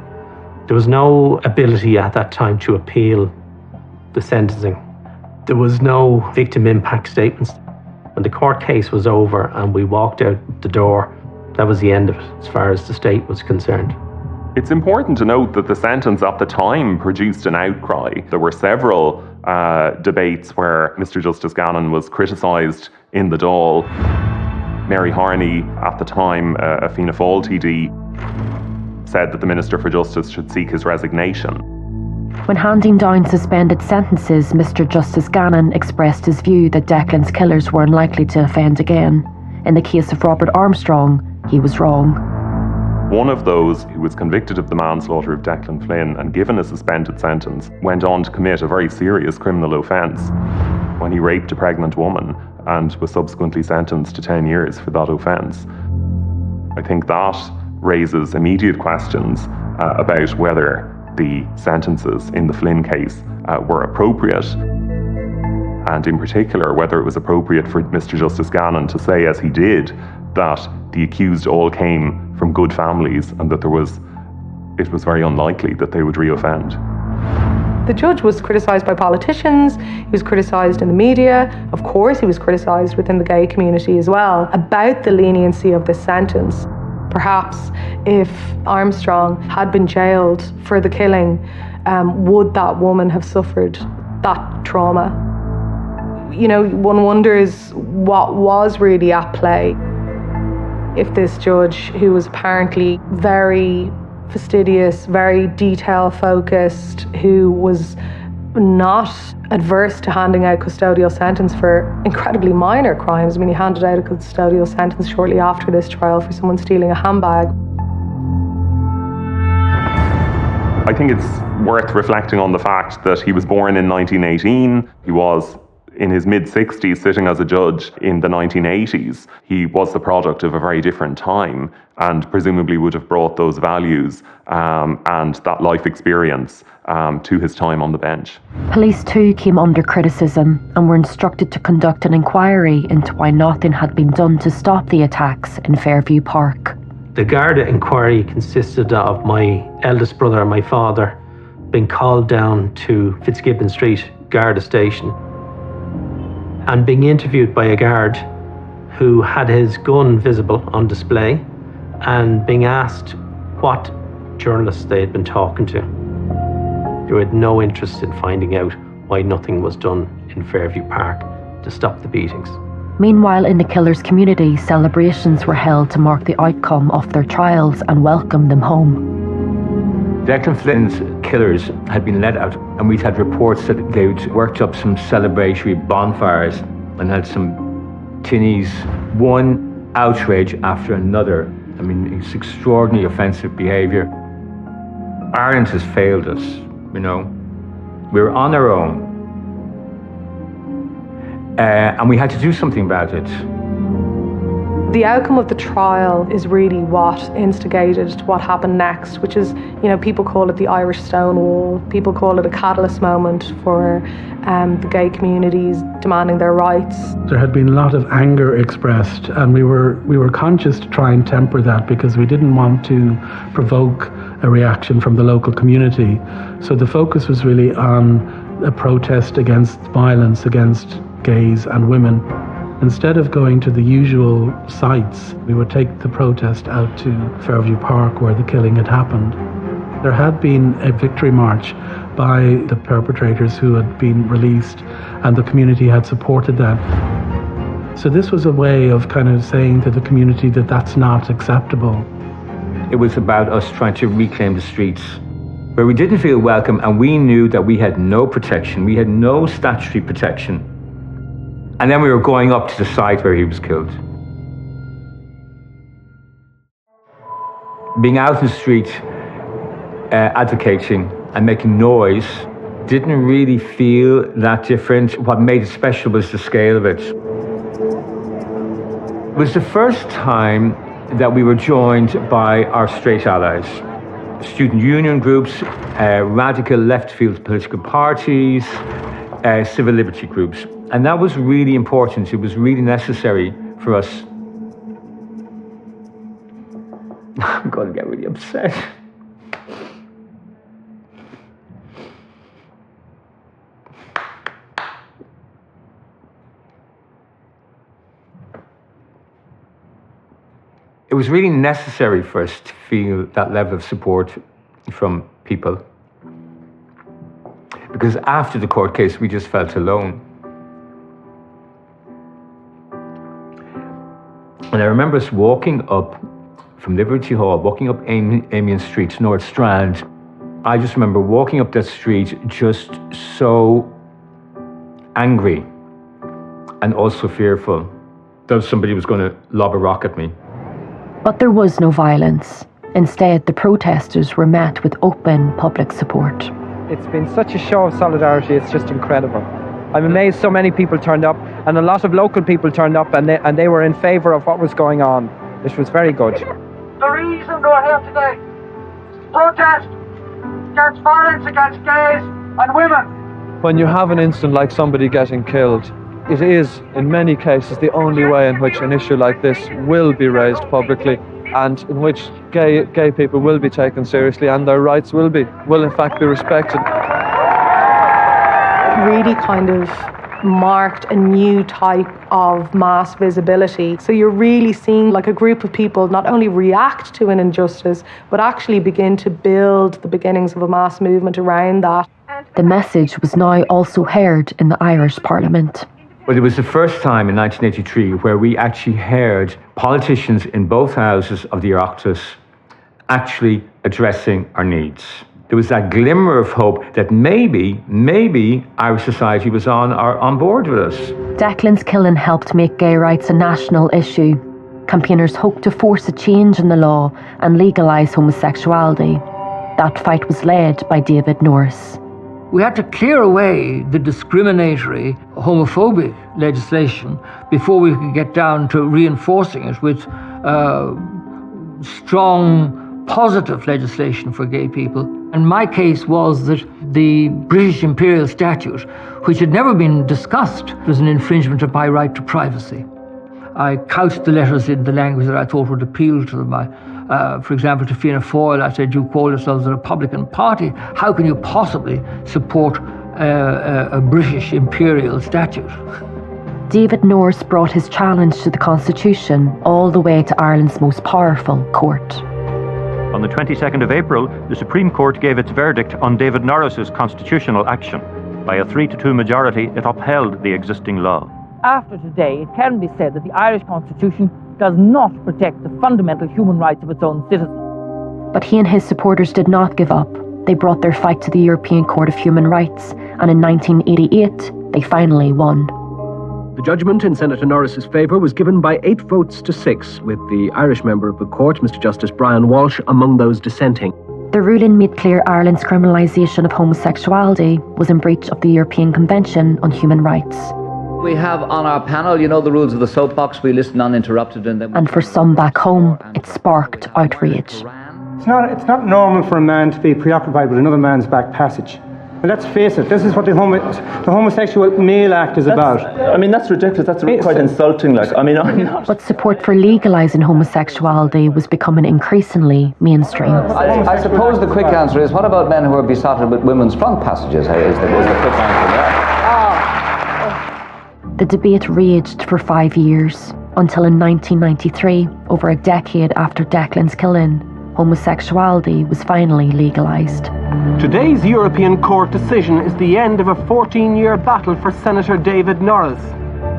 There was no ability at that time to appeal the sentencing. There was no victim impact statements. When the court case was over and we walked out the door, that was the end of it as far as the state was concerned. It's important to note that the sentence at the time produced an outcry. There were several debates where Mr. Justice Gannon was criticised in the Dáil. Mary Harney, at the time a Fianna Fáil TD, said that the Minister for Justice should seek his resignation. When handing down suspended sentences, Mr. Justice Gannon expressed his view that Declan's killers were unlikely to offend again. In the case of Robert Armstrong, he was wrong. One of those who was convicted of the manslaughter of Declan Flynn and given a suspended sentence went on to commit a very serious criminal offence when he raped a pregnant woman and was subsequently sentenced to 10 years for that offence. I think that raises immediate questions about whether the sentences in the Flynn case were appropriate, and in particular whether it was appropriate for Mr. Justice Gannon to say, as he did, that the accused all came from good families and that it was very unlikely that they would reoffend. The judge was criticised by politicians, he was criticised in the media, of course he was criticised within the gay community as well, about the leniency of this sentence. Perhaps if Armstrong had been jailed for the killing, would that woman have suffered that trauma? You know, one wonders what was really at play if this judge, who was apparently very fastidious, very detail-focused, who was not adverse to handing out custodial sentence for incredibly minor crimes. I mean, he handed out a custodial sentence shortly after this trial for someone stealing a handbag. I think it's worth reflecting on the fact that he was born in 1918. He was in his mid-60s sitting as a judge in the 1980s. He was the product of a very different time and presumably would have brought those values and that life experience to his time on the bench. Police too came under criticism and were instructed to conduct an inquiry into why nothing had been done to stop the attacks in Fairview Park. The Garda inquiry consisted of my eldest brother and my father being called down to Fitzgibbon Street Garda station and being interviewed by a guard who had his gun visible on display and being asked what journalists they had been talking to. They had no interest in finding out why nothing was done in Fairview Park to stop the beatings. Meanwhile, in the killers' community, celebrations were held to mark the outcome of their trials and welcome them home. Declan Flynn's killers had been let out, and we'd had reports that they'd worked up some celebratory bonfires and had some tinnies, one outrage after another. I mean, it's extraordinary offensive behaviour. Ireland has failed us, you know. We're on our own. And we had to do something about it. The outcome of the trial is really what instigated what happened next, which is, you know, people call it the Irish Stonewall. People call it a catalyst moment for the gay communities demanding their rights. There had been a lot of anger expressed, and we were conscious to try and temper that because we didn't want to provoke a reaction from the local community. So the focus was really on a protest against violence against gays and women. Instead of going to the usual sites, we would take the protest out to Fairview Park where the killing had happened. There had been a victory march by the perpetrators who had been released, and the community had supported them. So this was a way of kind of saying to the community that that's not acceptable. It was about us trying to reclaim the streets, where we didn't feel welcome and we knew that we had no protection, we had no statutory protection. And then we were going up to the site where he was killed. Being out in the street, advocating and making noise, didn't really feel that different. What made it special was the scale of it. It was the first time that we were joined by our straight allies, student union groups, radical left-field political parties, civil liberty groups. And that was really important. It was really necessary for us. I'm going to get really upset. It was really necessary for us to feel that level of support from people. Because after the court case, we just felt alone. And I remember us walking up from Liberty Hall, walking up Amiens Street to North Strand. I just remember walking up that street just so angry and also fearful that somebody was going to lob a rock at me. But there was no violence. Instead, the protesters were met with open public support. It's been such a show of solidarity, it's just incredible. I'm amazed so many people turned up, and a lot of local people turned up, and they were in favour of what was going on. This was very good. The reason we're here today, protest against violence against gays and women. When you have an incident like somebody getting killed, it is, in many cases, the only way in which an issue like this will be raised publicly, and in which gay people will be taken seriously and their rights will in fact be respected. Really kind of marked a new type of mass visibility. So you're really seeing like a group of people not only react to an injustice, but actually begin to build the beginnings of a mass movement around that. The message was now also heard in the Irish Parliament. But it was the first time in 1983 where we actually heard politicians in both houses of the Oireachtas actually addressing our needs. There was that glimmer of hope that maybe Irish society was on board with us. Declan's killing helped make gay rights a national issue. Campaigners hoped to force a change in the law and legalise homosexuality. That fight was led by David Norris. We had to clear away the discriminatory, homophobic legislation before we could get down to reinforcing it with strong, positive legislation for gay people. And my case was that the British Imperial Statute, which had never been discussed, was an infringement of my right to privacy. I couched the letters in the language that I thought would appeal to them. For example, to Fianna Fáil, I said, you call yourselves a Republican Party. How can you possibly support a British Imperial Statute? David Norris brought his challenge to the Constitution all the way to Ireland's most powerful court. On the 22nd of April, the Supreme Court gave its verdict on David Norris's constitutional action. By a 3-2 majority, it upheld the existing law. After today, it can be said that the Irish Constitution does not protect the fundamental human rights of its own citizens. But he and his supporters did not give up. They brought their fight to the European Court of Human Rights, and in 1988, they finally won. The judgment in Senator Norris's favour was given by 8 votes to 6, with the Irish member of the court, Mr. Justice Brian Walsh, among those dissenting. The ruling made clear Ireland's criminalisation of homosexuality was in breach of the European Convention on Human Rights. We have on our panel, you know the rules of the soapbox, we listen uninterrupted. And for some back home, it sparked outrage. It's not normal for a man to be preoccupied with another man's back passage. And let's face it, this is what the Homosexual Male Act is about. I mean, that's ridiculous. That's quite insulting. But support for legalising homosexuality was becoming increasingly mainstream. I suppose the quick answer is, what about men who are besotted with women's front passages? Is the quick answer there? The debate raged for 5 years, until in 1993, over a decade after Declan's killing, homosexuality was finally legalised. Today's European Court decision is the end of a 14-year battle for Senator David Norris.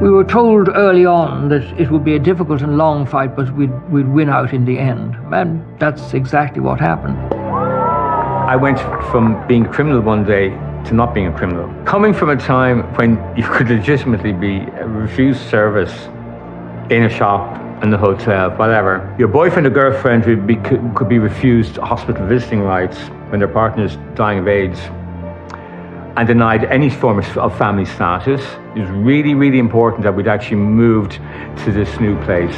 We were told early on that it would be a difficult and long fight, but we'd win out in the end. And that's exactly what happened. I went from being a criminal one day to not being a criminal. Coming from a time when you could legitimately be refused service in a shop, in the hotel, whatever. Your boyfriend or girlfriend could be refused hospital visiting rights when their partner is dying of AIDS and denied any form of family status. It was really, really important that we'd actually moved to this new place.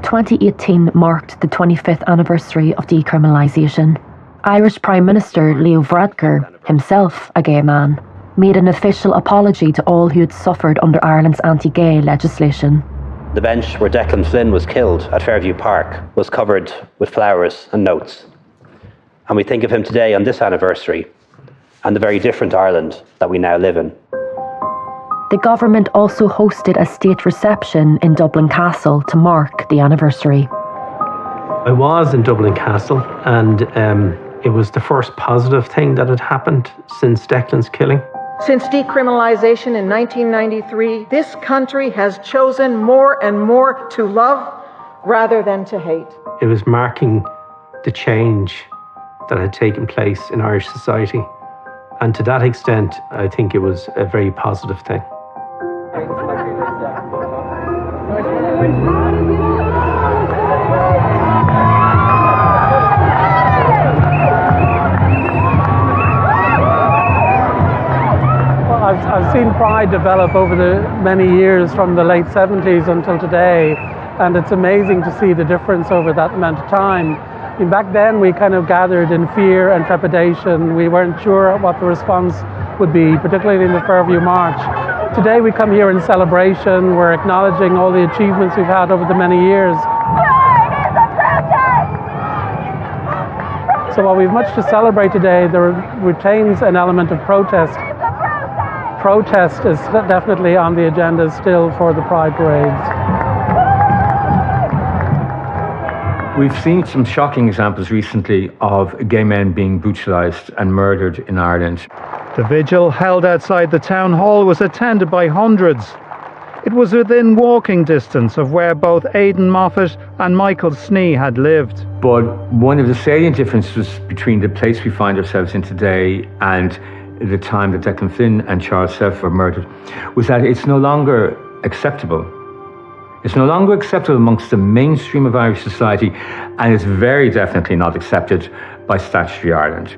2018 marked the 25th anniversary of decriminalisation. Irish Prime Minister Leo Varadkar, himself a gay man, made an official apology to all who had suffered under Ireland's anti-gay legislation. The bench where Declan Flynn was killed at Fairview Park was covered with flowers and notes. And we think of him today on this anniversary and the very different Ireland that we now live in. The government also hosted a state reception in Dublin Castle to mark the anniversary. I was in Dublin Castle, and it was the first positive thing that had happened since Declan's killing. Since decriminalisation in 1993, this country has chosen more and more to love rather than to hate. It was marking the change that had taken place in Irish society. And to that extent, I think it was a very positive thing. I've seen Pride develop over the many years from the late 70s until today, and it's amazing to see the difference over that amount of time. I mean, back then we kind of gathered in fear and trepidation. We weren't sure what the response would be, particularly in the Fairview March. Today we come here in celebration. We're acknowledging all the achievements we've had over the many years. So while we've much to celebrate today, there retains an element of protest. Protest is definitely on the agenda still for the Pride parades. We've seen some shocking examples recently of gay men being brutalised and murdered in Ireland. The vigil held outside the town hall was attended by hundreds. It was within walking distance of where both Aidan Moffat and Michael Snee had lived. But one of the salient differences between the place we find ourselves in today and the time that Declan Flynn and Charles Self were murdered was that it's no longer acceptable. It's no longer acceptable amongst the mainstream of Irish society, and it's very definitely not accepted by statutory Ireland.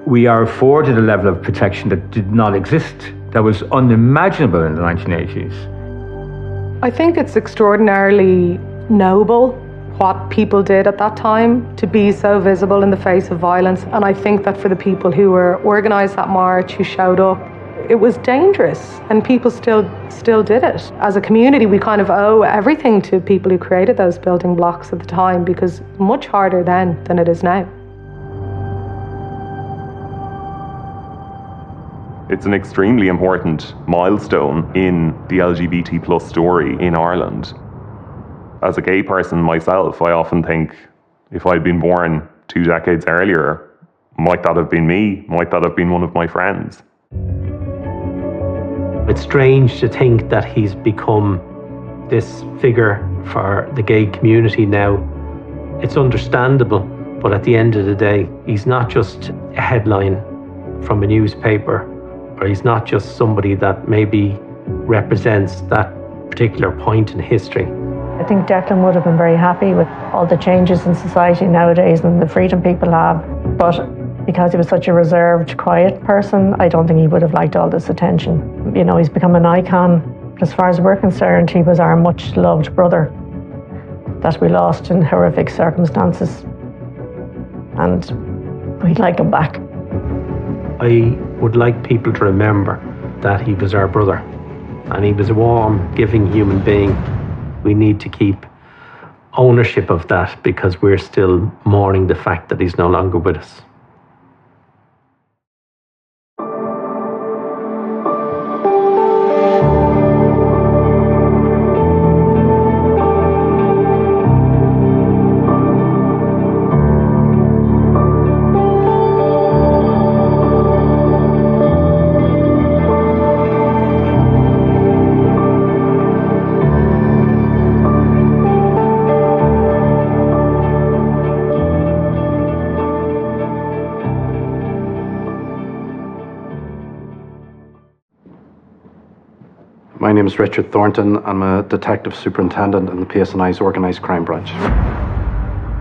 We are afforded a level of protection that did not exist, that was unimaginable in the 1980s. I think it's extraordinarily noble what people did at that time to be so visible in the face of violence. And I think that for the people who were organised that march, who showed up, it was dangerous and people still did it. As a community, we kind of owe everything to people who created those building blocks at the time, because much harder then than it is now. It's an extremely important milestone in the LGBT plus story in Ireland. As a gay person myself, I often think if I'd been born 2 decades earlier, might that have been me? Might that have been one of my friends? It's strange to think that he's become this figure for the gay community now. It's understandable, but at the end of the day, he's not just a headline from a newspaper, or he's not just somebody that maybe represents that particular point in history. I think Declan would have been very happy with all the changes in society nowadays and the freedom people have. But because he was such a reserved, quiet person, I don't think he would have liked all this attention. You know, he's become an icon. As far as we're concerned, he was our much loved brother that we lost in horrific circumstances. And we'd like him back. I would like people to remember that he was our brother, and he was a warm, giving human being. We need to keep ownership of that, because we're still mourning the fact that he's no longer with us. My name is Richard Thornton. I'm a detective superintendent in the PSNI's Organised Crime Branch.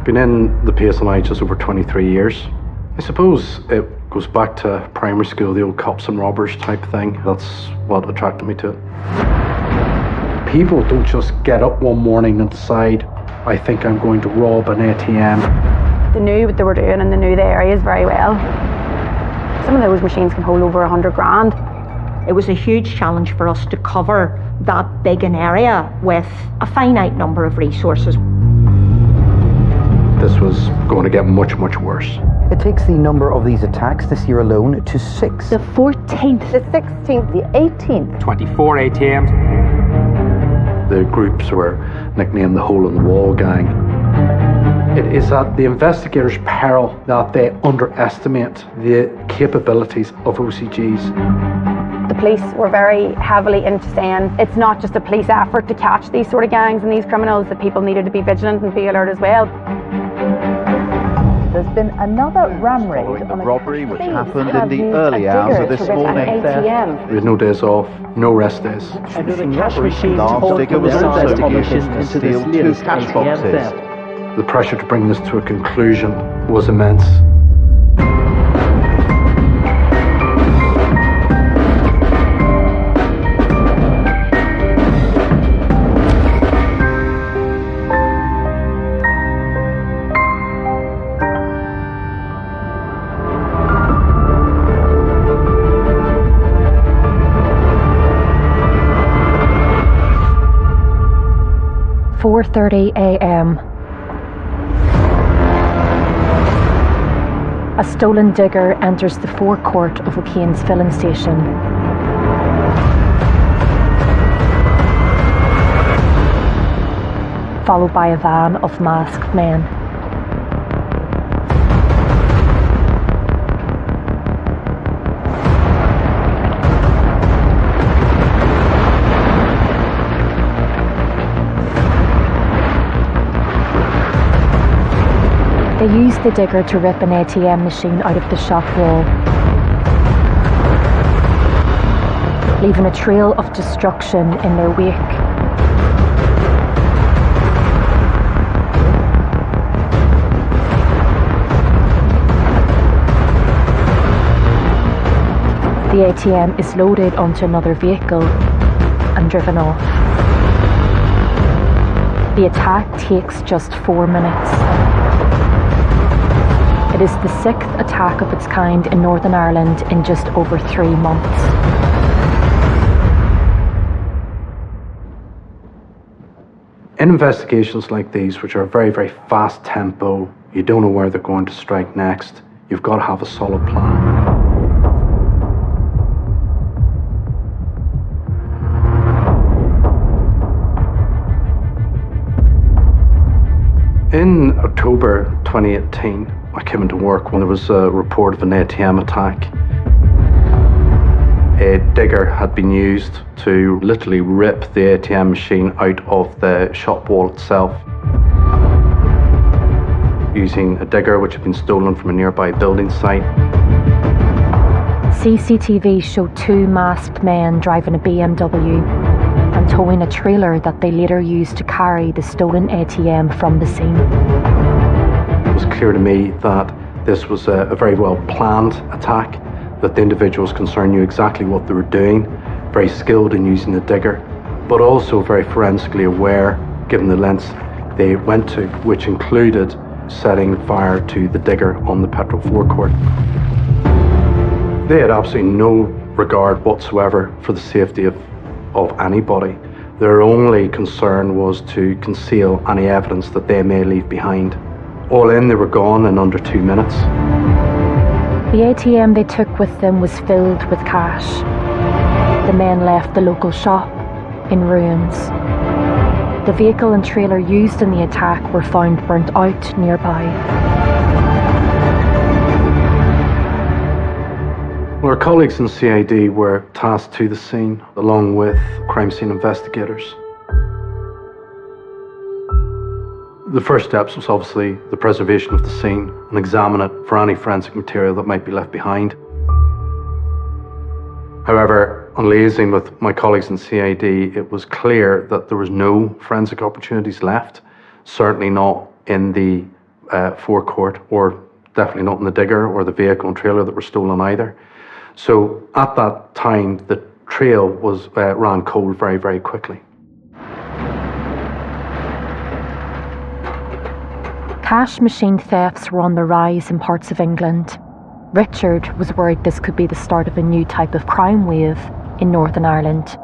Been in the PSNI just over 23 years. I suppose it goes back to primary school, the old cops and robbers type thing. That's what attracted me to it. People don't just get up one morning and decide, I think I'm going to rob an ATM. They knew what they were doing and they knew the areas very well. Some of those machines can hold over 100 grand. It was a huge challenge for us to cover that big an area with a finite number of resources. This was going to get much, much worse. It takes the number of these attacks this year alone to 6. The 14th, the 16th, the 18th. 24 ATMs. The groups were nicknamed the Hole in the Wall Gang. It is at the investigators' peril that they underestimate the capabilities of OCGs. The police were very heavily into saying it's not just a police effort to catch these sort of gangs and these criminals, that people needed to be vigilant and be alert as well. There's been another ram raid on the robbery which happened in the early hours of this morning. We had no days off, no rest days. Large digger was also used to steal 2 cash boxes. The pressure to bring this to a conclusion was immense. "4:30 a.m. A stolen digger enters the forecourt of O'Kane's filling station. Followed by a van of masked men. They used the digger to rip an ATM machine out of the shop wall, leaving a trail of destruction in their wake. The ATM is loaded onto another vehicle and driven off. The attack takes just 4 minutes. It is the 6th attack of its kind in Northern Ireland in just over 3 months. In investigations like these, which are very, very fast tempo, you don't know where they're going to strike next, you've got to have a solid plan. In October 2018, I came into work when there was a report of an ATM attack. A digger had been used to literally rip the ATM machine out of the shop wall itself, using a digger which had been stolen from a nearby building site. CCTV showed 2 masked men driving a BMW and towing a trailer that they later used to carry the stolen ATM from the scene. It was clear to me that this was a very well planned attack, that the individuals concerned knew exactly what they were doing, very skilled in using the digger, but also very forensically aware, given the lengths they went to, which included setting fire to the digger on the petrol forecourt. They had absolutely no regard whatsoever for the safety of anybody. Their only concern was to conceal any evidence that they may leave behind. All in, they were gone in under 2 minutes. The ATM they took with them was filled with cash. The men left the local shop in ruins. The vehicle and trailer used in the attack were found burnt out nearby. Well, our colleagues in CID were tasked to the scene, along with crime scene investigators. The first steps was obviously the preservation of the scene and examine it for any forensic material that might be left behind. However, on liaising with my colleagues in CID, it was clear that there was no forensic opportunities left, certainly not in the forecourt, or definitely not in the digger or the vehicle and trailer that were stolen either. So at that time, the trail was ran cold very, very quickly. Cash machine thefts were on the rise in parts of England. Richard was worried this could be the start of a new type of crime wave in Northern Ireland.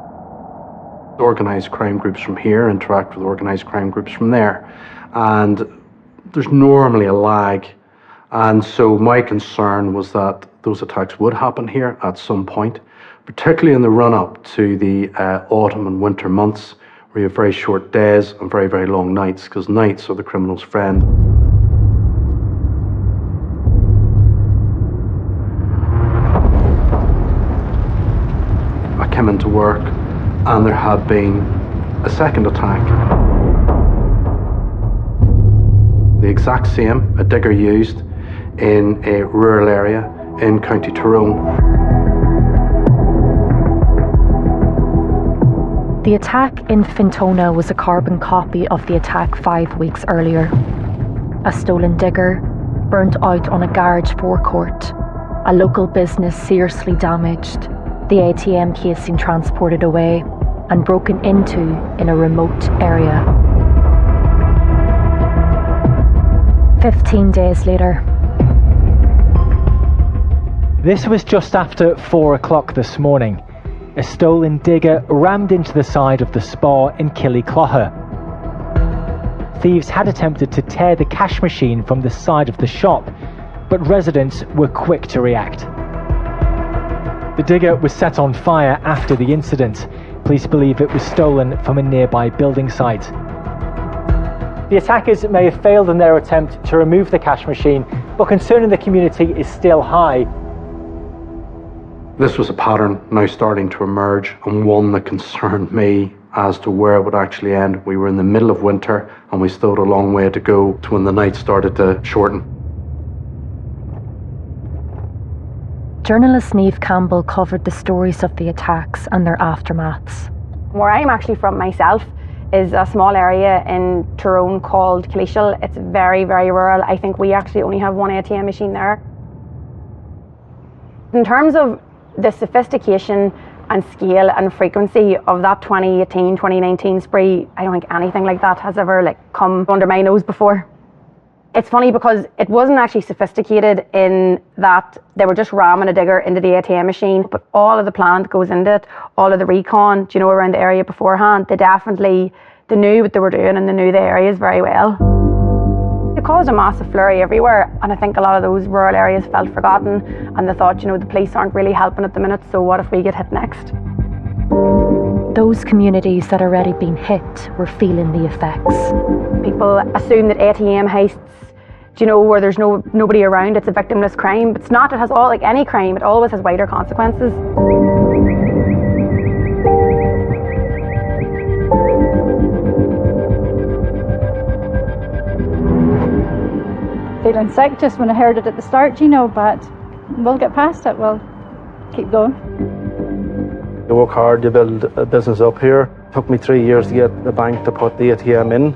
Organised crime groups from here interact with organised crime groups from there. And there's normally a lag. And so my concern was that those attacks would happen here at some point, particularly in the run-up to the autumn and winter months, where you have very short days and very, very long nights, because nights are the criminal's friend. I came into work and there had been a second attack. The exact same, a digger used in a rural area in County Tyrone. The attack in Fintona was a carbon copy of the attack 5 weeks earlier. A stolen digger burnt out on a garage forecourt, a local business seriously damaged, the ATM casing transported away and broken into in a remote area. 15 days later. This was just after 4 o'clock this morning. A stolen digger rammed into the side of the spa in Killyclougher. Thieves had attempted to tear the cash machine from the side of the shop, but residents were quick to react. The digger was set on fire after the incident. Police believe it was stolen from a nearby building site. The attackers may have failed in their attempt to remove the cash machine, but concern in the community is still high. This was a pattern now starting to emerge, and one that concerned me as to where it would actually end. We were in the middle of winter and we still had a long way to go to when the night started to shorten. Journalist Niamh Campbell covered the stories of the attacks and their aftermaths. Where I'm actually from myself is a small area in Tyrone called Killyshall. It's very, very rural. I think we actually only have one ATM machine there. In terms of the sophistication and scale and frequency of that 2018-2019 spree, I don't think anything like that has ever come under my nose before. It's funny because it wasn't actually sophisticated in that they were just ramming a digger into the ATM machine, but all of the plan that goes into it, all of the recon, around the area beforehand, they knew what they were doing and they knew the areas very well. It caused a massive flurry everywhere, and I think a lot of those rural areas felt forgotten, and they thought, the police aren't really helping at the minute, so what if we get hit next? Those communities that had already been hit were feeling the effects. People assume that ATM heists, where there's nobody around, it's a victimless crime, but it's not. It has all, like any crime, it always has wider consequences. Feeling sick just when I heard it at the start, but we'll get past it. We'll keep going. You work hard, you build a business up here. It took me 3 years to get the bank to put the ATM in,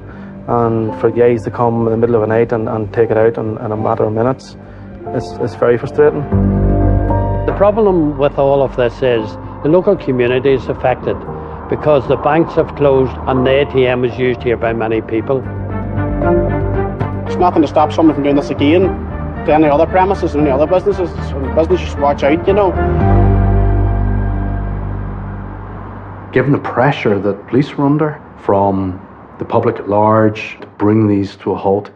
and for guys to come in the middle of the night and take it out in a matter of minutes, it's very frustrating. The problem with all of this is the local community is affected because the banks have closed and the ATM is used here by many people. There's nothing to stop someone from doing this again to any other premises and any other businesses. So the business should watch out, Given the pressure that police were under from the public at large to bring these to a halt,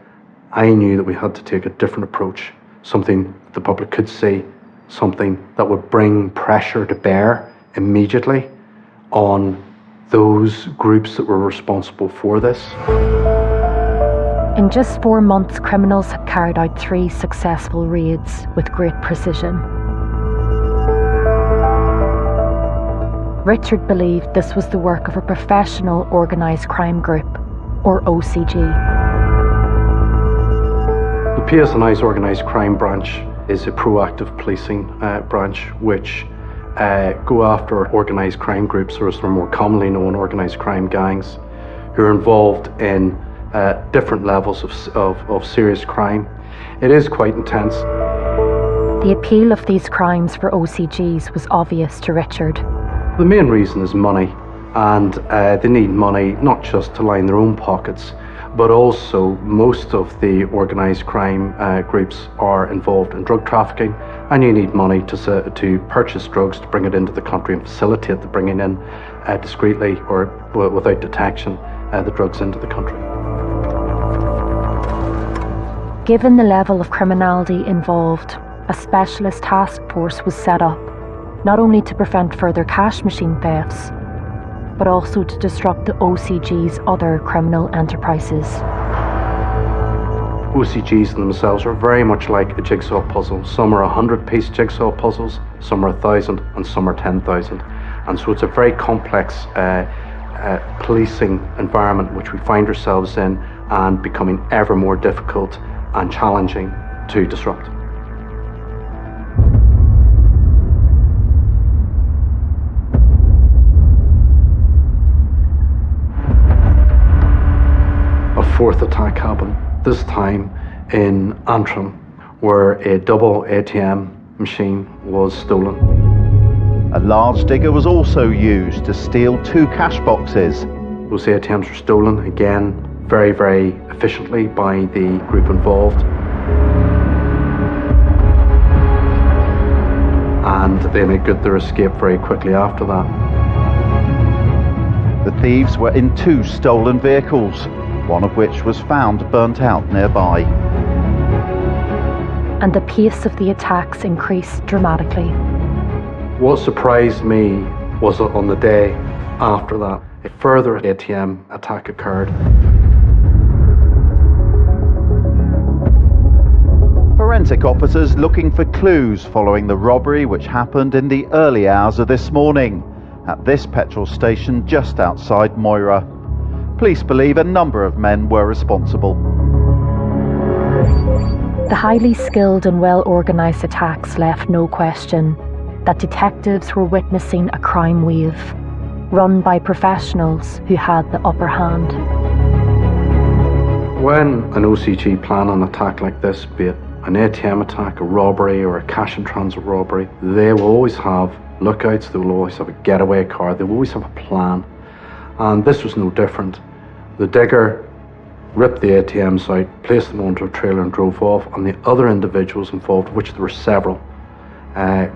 I knew that we had to take a different approach, something the public could see, something that would bring pressure to bear immediately on those groups that were responsible for this. In just 4 months, criminals had carried out 3 successful raids with great precision. Richard believed this was the work of a professional organised crime group, or OCG. The PSNI's organised crime branch is a proactive policing branch which go after organised crime groups, or as they're more commonly known, organised crime gangs, who are involved in different levels of serious crime. It is quite intense. The appeal of these crimes for OCGs was obvious to Richard. The main reason is money, and they need money not just to line their own pockets, but also most of the organised crime groups are involved in drug trafficking, and you need money to purchase drugs to bring it into the country and facilitate the bringing in discreetly or without detection the drugs into the country. Given the level of criminality involved, a specialist task force was set up, not only to prevent further cash machine thefts, but also to disrupt the OCG's other criminal enterprises. OCGs themselves are very much like a jigsaw puzzle. Some are 100-piece jigsaw puzzles, some are 1,000, and some are 10,000. And so it's a very complex policing environment which we find ourselves in, and becoming ever more difficult and challenging to disrupt. A fourth attack happened, this time in Antrim, where a double ATM machine was stolen. A large digger was also used to steal 2 cash boxes. Those ATMs were stolen, again, very, very efficiently by the group involved. And they made good their escape very quickly after that. The thieves were in 2 stolen vehicles, one of which was found burnt out nearby. And the pace of the attacks increased dramatically. What surprised me was that on the day after that, a further ATM attack occurred. Forensic officers looking for clues following the robbery which happened in the early hours of this morning at this petrol station just outside Moira. Police believe a number of men were responsible. The highly skilled and well-organised attacks left no question that detectives were witnessing a crime wave run by professionals who had the upper hand. When an OCG plan an attack like this, be it an ATM attack, a robbery, or a cash in transit robbery, they will always have lookouts, they will always have a getaway car, they will always have a plan. And this was no different. The digger ripped the ATMs out, placed them onto a trailer and drove off, and the other individuals involved, of which there were several,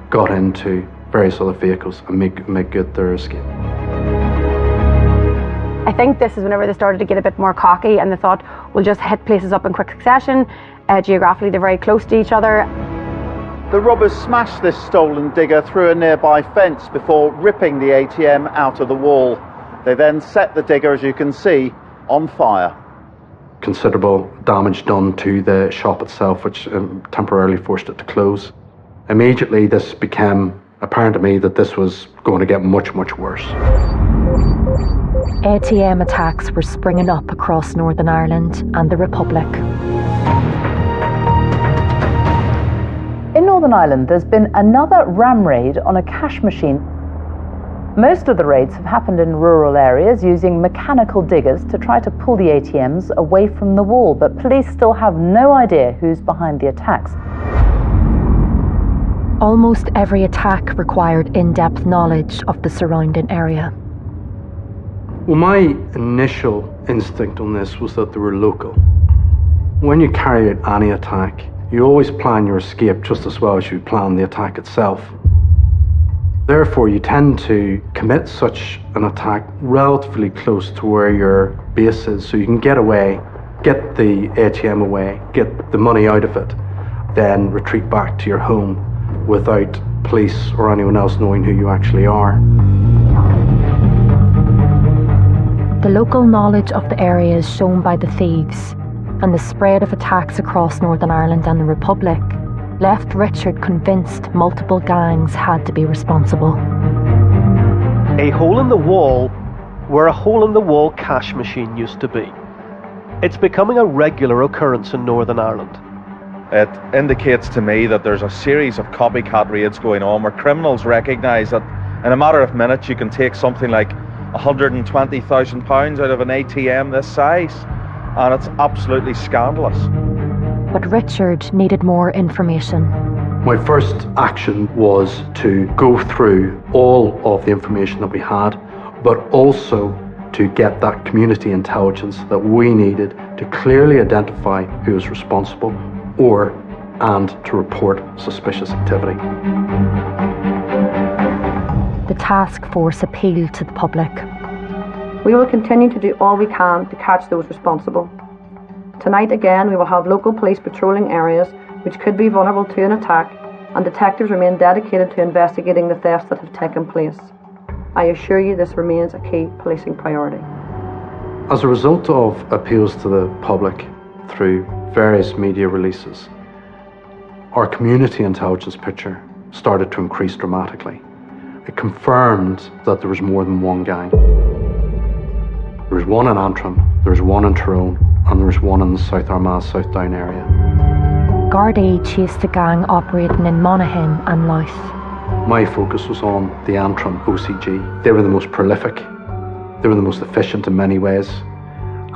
got into various other vehicles and make good their escape. I think this is whenever they started to get a bit more cocky and they thought, we'll just hit places up in quick succession. Geographically, they're very close to each other. The robbers smashed this stolen digger through a nearby fence before ripping the ATM out of the wall. They then set the digger, as you can see, on fire. Considerable damage done to the shop itself, which temporarily forced it to close. Immediately, this became apparent to me that this was going to get much, much worse. ATM attacks were springing up across Northern Ireland and the Republic. In Northern Ireland, there's been another ram raid on a cash machine. Most of the raids have happened in rural areas using mechanical diggers to try to pull the ATMs away from the wall, but police still have no idea who's behind the attacks. Almost every attack required in-depth knowledge of the surrounding area. Well, my initial instinct on this was that they were local. When you carry out any attack, you always plan your escape just as well as you plan the attack itself. Therefore, you tend to commit such an attack relatively close to where your base is, so you can get away, get the ATM away, get the money out of it, then retreat back to your home without police or anyone else knowing who you actually are. The local knowledge of the area is shown by the thieves, and the spread of attacks across Northern Ireland and the Republic left Richard convinced multiple gangs had to be responsible. A hole in the wall where a hole-in-the-wall cash machine used to be. It's becoming a regular occurrence in Northern Ireland. It indicates to me that there's a series of copycat raids going on where criminals recognise that in a matter of minutes you can take something like £120,000 out of an ATM this size, and it's absolutely scandalous. But Richard needed more information. My first action was to go through all of the information that we had, but also to get that community intelligence that we needed to clearly identify who was responsible and to report suspicious activity. The task force appealed to the public. We will continue to do all we can to catch those responsible. Tonight again, we will have local police patrolling areas which could be vulnerable to an attack, and detectives remain dedicated to investigating the thefts that have taken place. I assure you this remains a key policing priority. As a result of appeals to the public through various media releases, our community intelligence picture started to increase dramatically. It confirmed that there was more than one gang. There was one in Antrim, there was one in Tyrone, and there was one in the South Armagh, South Down area. Gardaí chased the gang operating in Monaghan and Louth. My focus was on the Antrim OCG. They were the most prolific, they were the most efficient in many ways,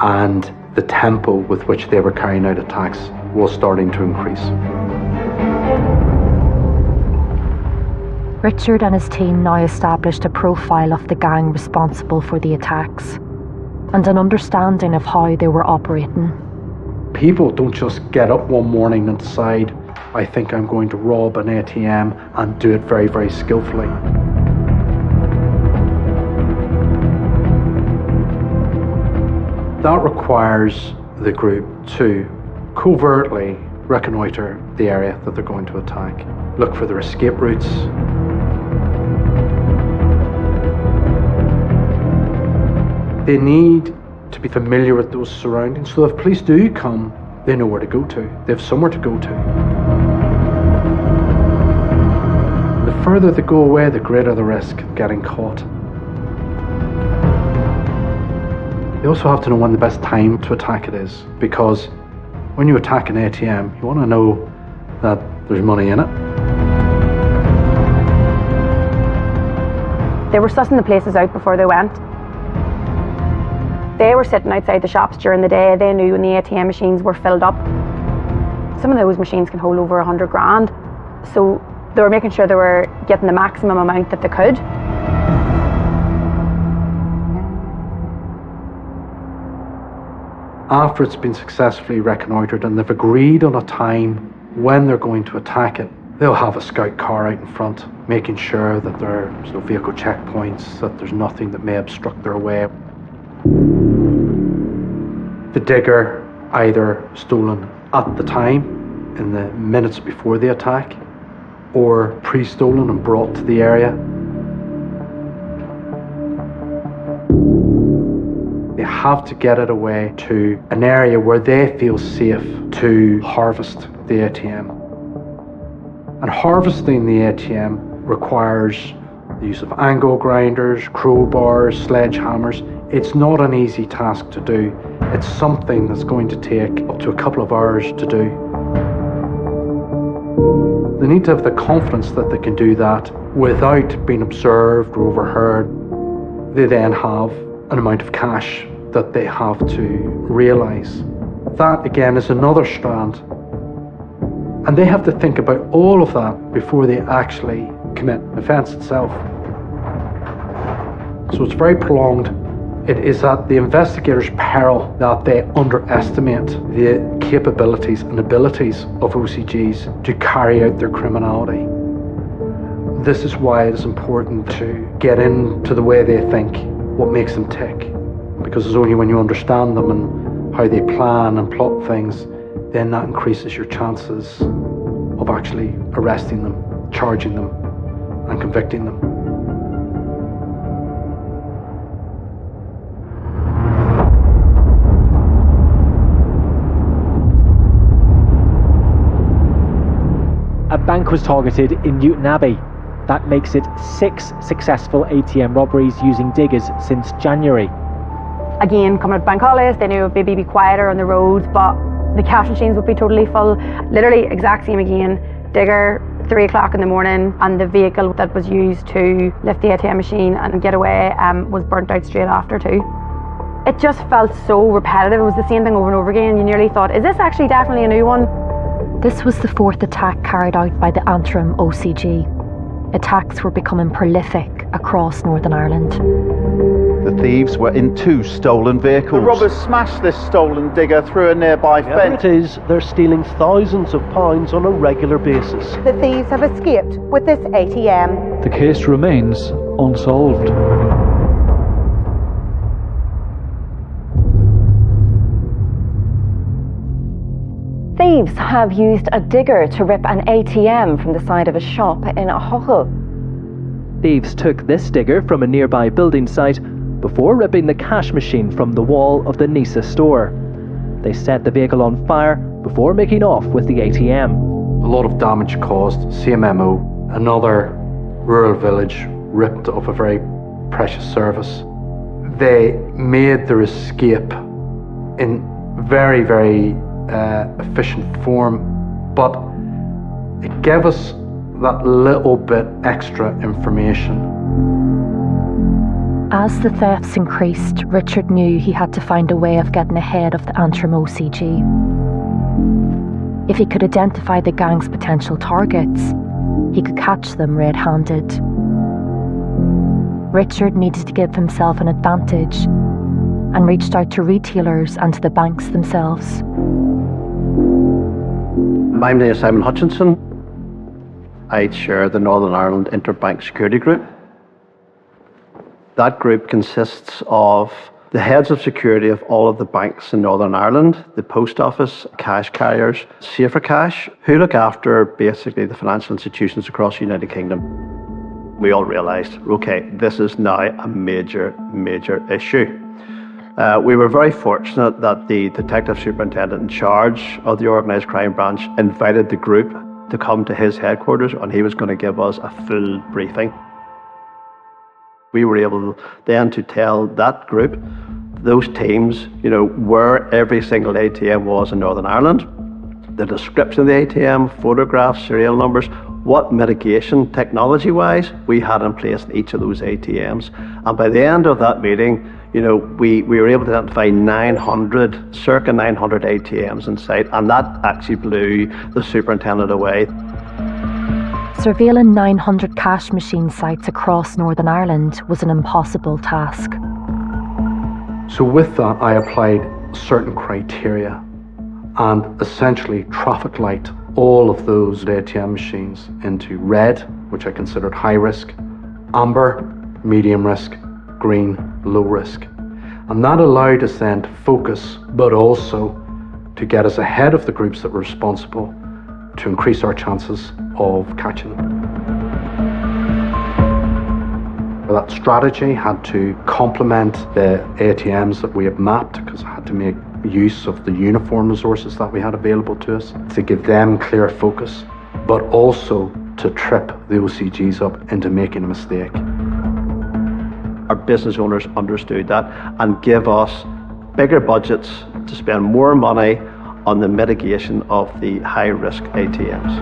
and the tempo with which they were carrying out attacks was starting to increase. Richard and his team now established a profile of the gang responsible for the attacks and an understanding of how they were operating. People don't just get up one morning and decide, I think I'm going to rob an ATM, and do it very, very skillfully. That requires the group to covertly reconnoitre the area that they're going to attack, look for their escape routes. They need to be familiar with those surroundings, so if police do come, they know where to go to. They have somewhere to go to. The further they go away, the greater the risk of getting caught. They also have to know when the best time to attack it is, because when you attack an ATM, you want to know that there's money in it. They were sussing the places out before they went. They were sitting outside the shops during the day. They knew when the ATM machines were filled up. Some of those machines can hold over 100 grand. So they were making sure they were getting the maximum amount that they could. After it's been successfully reconnoitred and they've agreed on a time when they're going to attack it, they'll have a scout car out in front, making sure that there's no vehicle checkpoints, that there's nothing that may obstruct their way. The digger either stolen at the time, in the minutes before the attack, or pre-stolen and brought to the area. They have to get it away to an area where they feel safe to harvest the ATM. And harvesting the ATM requires the use of angle grinders, crowbars, sledgehammers. It's not an easy task to do. It's something that's going to take up to a couple of hours to do. They need to have the confidence that they can do that without being observed or overheard. They then have an amount of cash that they have to realise. That again is another strand. And they have to think about all of that before they actually commit the offence itself. So it's very prolonged. It is at the investigators' peril that they underestimate the capabilities and abilities of OCGs to carry out their criminality. This is why it is important to get into the way they think, what makes them tick. Because it's only when you understand them and how they plan and plot things, then that increases your chances of actually arresting them, charging them, and convicting them. A bank was targeted in Newton Abbey. That makes it 6 successful ATM robberies using diggers since January. Again, coming at bank holidays, they knew it would maybe be quieter on the roads, but The cash machines would be totally full. Literally exact same again. Digger, 3 o'clock in the morning, and the vehicle that was used to lift the ATM machine and get away was burnt out straight after too. It just felt so repetitive. It was the same thing over and over again. You nearly thought, is this actually definitely a new one? This was the fourth attack carried out by the Antrim OCG. Attacks were becoming prolific across Northern Ireland. The thieves were in 2 stolen vehicles. The robbers smashed this stolen digger through a nearby fence. It is, they're stealing thousands of pounds on a regular basis. The thieves have escaped with this ATM. The case remains unsolved. Thieves have used a digger to rip an ATM from the side of a shop in Hull. Thieves took this digger from a nearby building site before ripping the cash machine from the wall of the Nisa store. They set the vehicle on fire before making off with the ATM. A lot of damage caused. CMMO, another rural village ripped of a very precious service. They made their escape in very, very efficient form, but it gave us that little bit extra information. As the thefts increased, Richard knew he had to find a way of getting ahead of the Antrim OCG. If he could identify the gang's potential targets, he could catch them red-handed. Richard needed to give himself an advantage and reached out to retailers and to the banks themselves. My name is Simon Hutchinson. I chair the Northern Ireland Interbank Security Group. That group consists of the heads of security of all of the banks in Northern Ireland, the post office, cash carriers, Safer Cash, who look after basically the financial institutions across the United Kingdom. We all realised, okay, this is now a major, major issue. We were very fortunate that the detective superintendent in charge of the organised crime branch invited the group to come to his headquarters, and he was going to give us a full briefing. We were able then to tell that group, those teams, where every single ATM was in Northern Ireland, the description of the ATM, photographs, serial numbers, what mitigation technology-wise we had in place in each of those ATMs. And by the end of that meeting, we were able to identify circa 900 ATMs in sight, and that actually blew the superintendent away. Surveilling 900 cash machine sites across Northern Ireland was an impossible task. So with that, I applied certain criteria and essentially traffic light all of those ATM machines into red, which I considered high risk, amber, medium risk, green, low risk. And that allowed us then to focus, but also to get us ahead of the groups that were responsible, to increase our chances of catching them. That strategy had to complement the ATMs that we had mapped, because I had to make use of the uniform resources that we had available to us to give them clear focus, but also to trip the OCGs up into making a mistake. Our business owners understood that and give us bigger budgets to spend more money on the mitigation of the high-risk ATMs.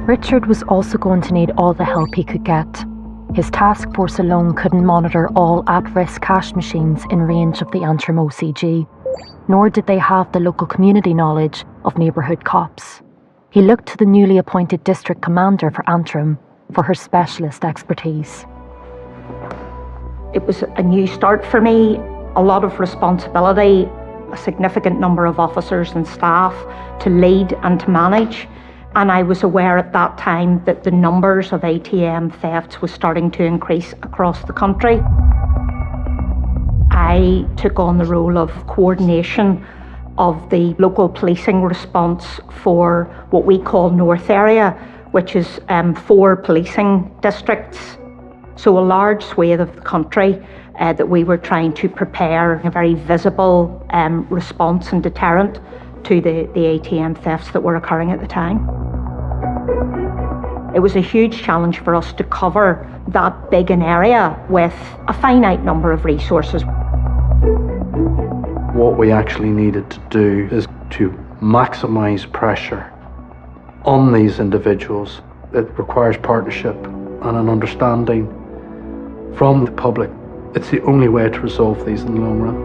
Richard was also going to need all the help he could get. His task force alone couldn't monitor all at-risk cash machines in range of the Antrim OCG, nor did they have the local community knowledge of neighbourhood cops. He looked to the newly appointed district commander for Antrim for her specialist expertise. It was a new start for me, a lot of responsibility, a significant number of officers and staff to lead and to manage. And I was aware at that time that the numbers of ATM thefts was starting to increase across the country. I took on the role of coordination of the local policing response for what we call North Area, which is 4 policing districts. So a large swathe of the country that we were trying to prepare a very visible response and deterrent to the ATM thefts that were occurring at the time. It was a huge challenge for us to cover that big an area with a finite number of resources. what we actually needed to do is to maximise pressure on these individuals. It requires partnership and an understanding from the public. It's the only way to resolve these in the long run.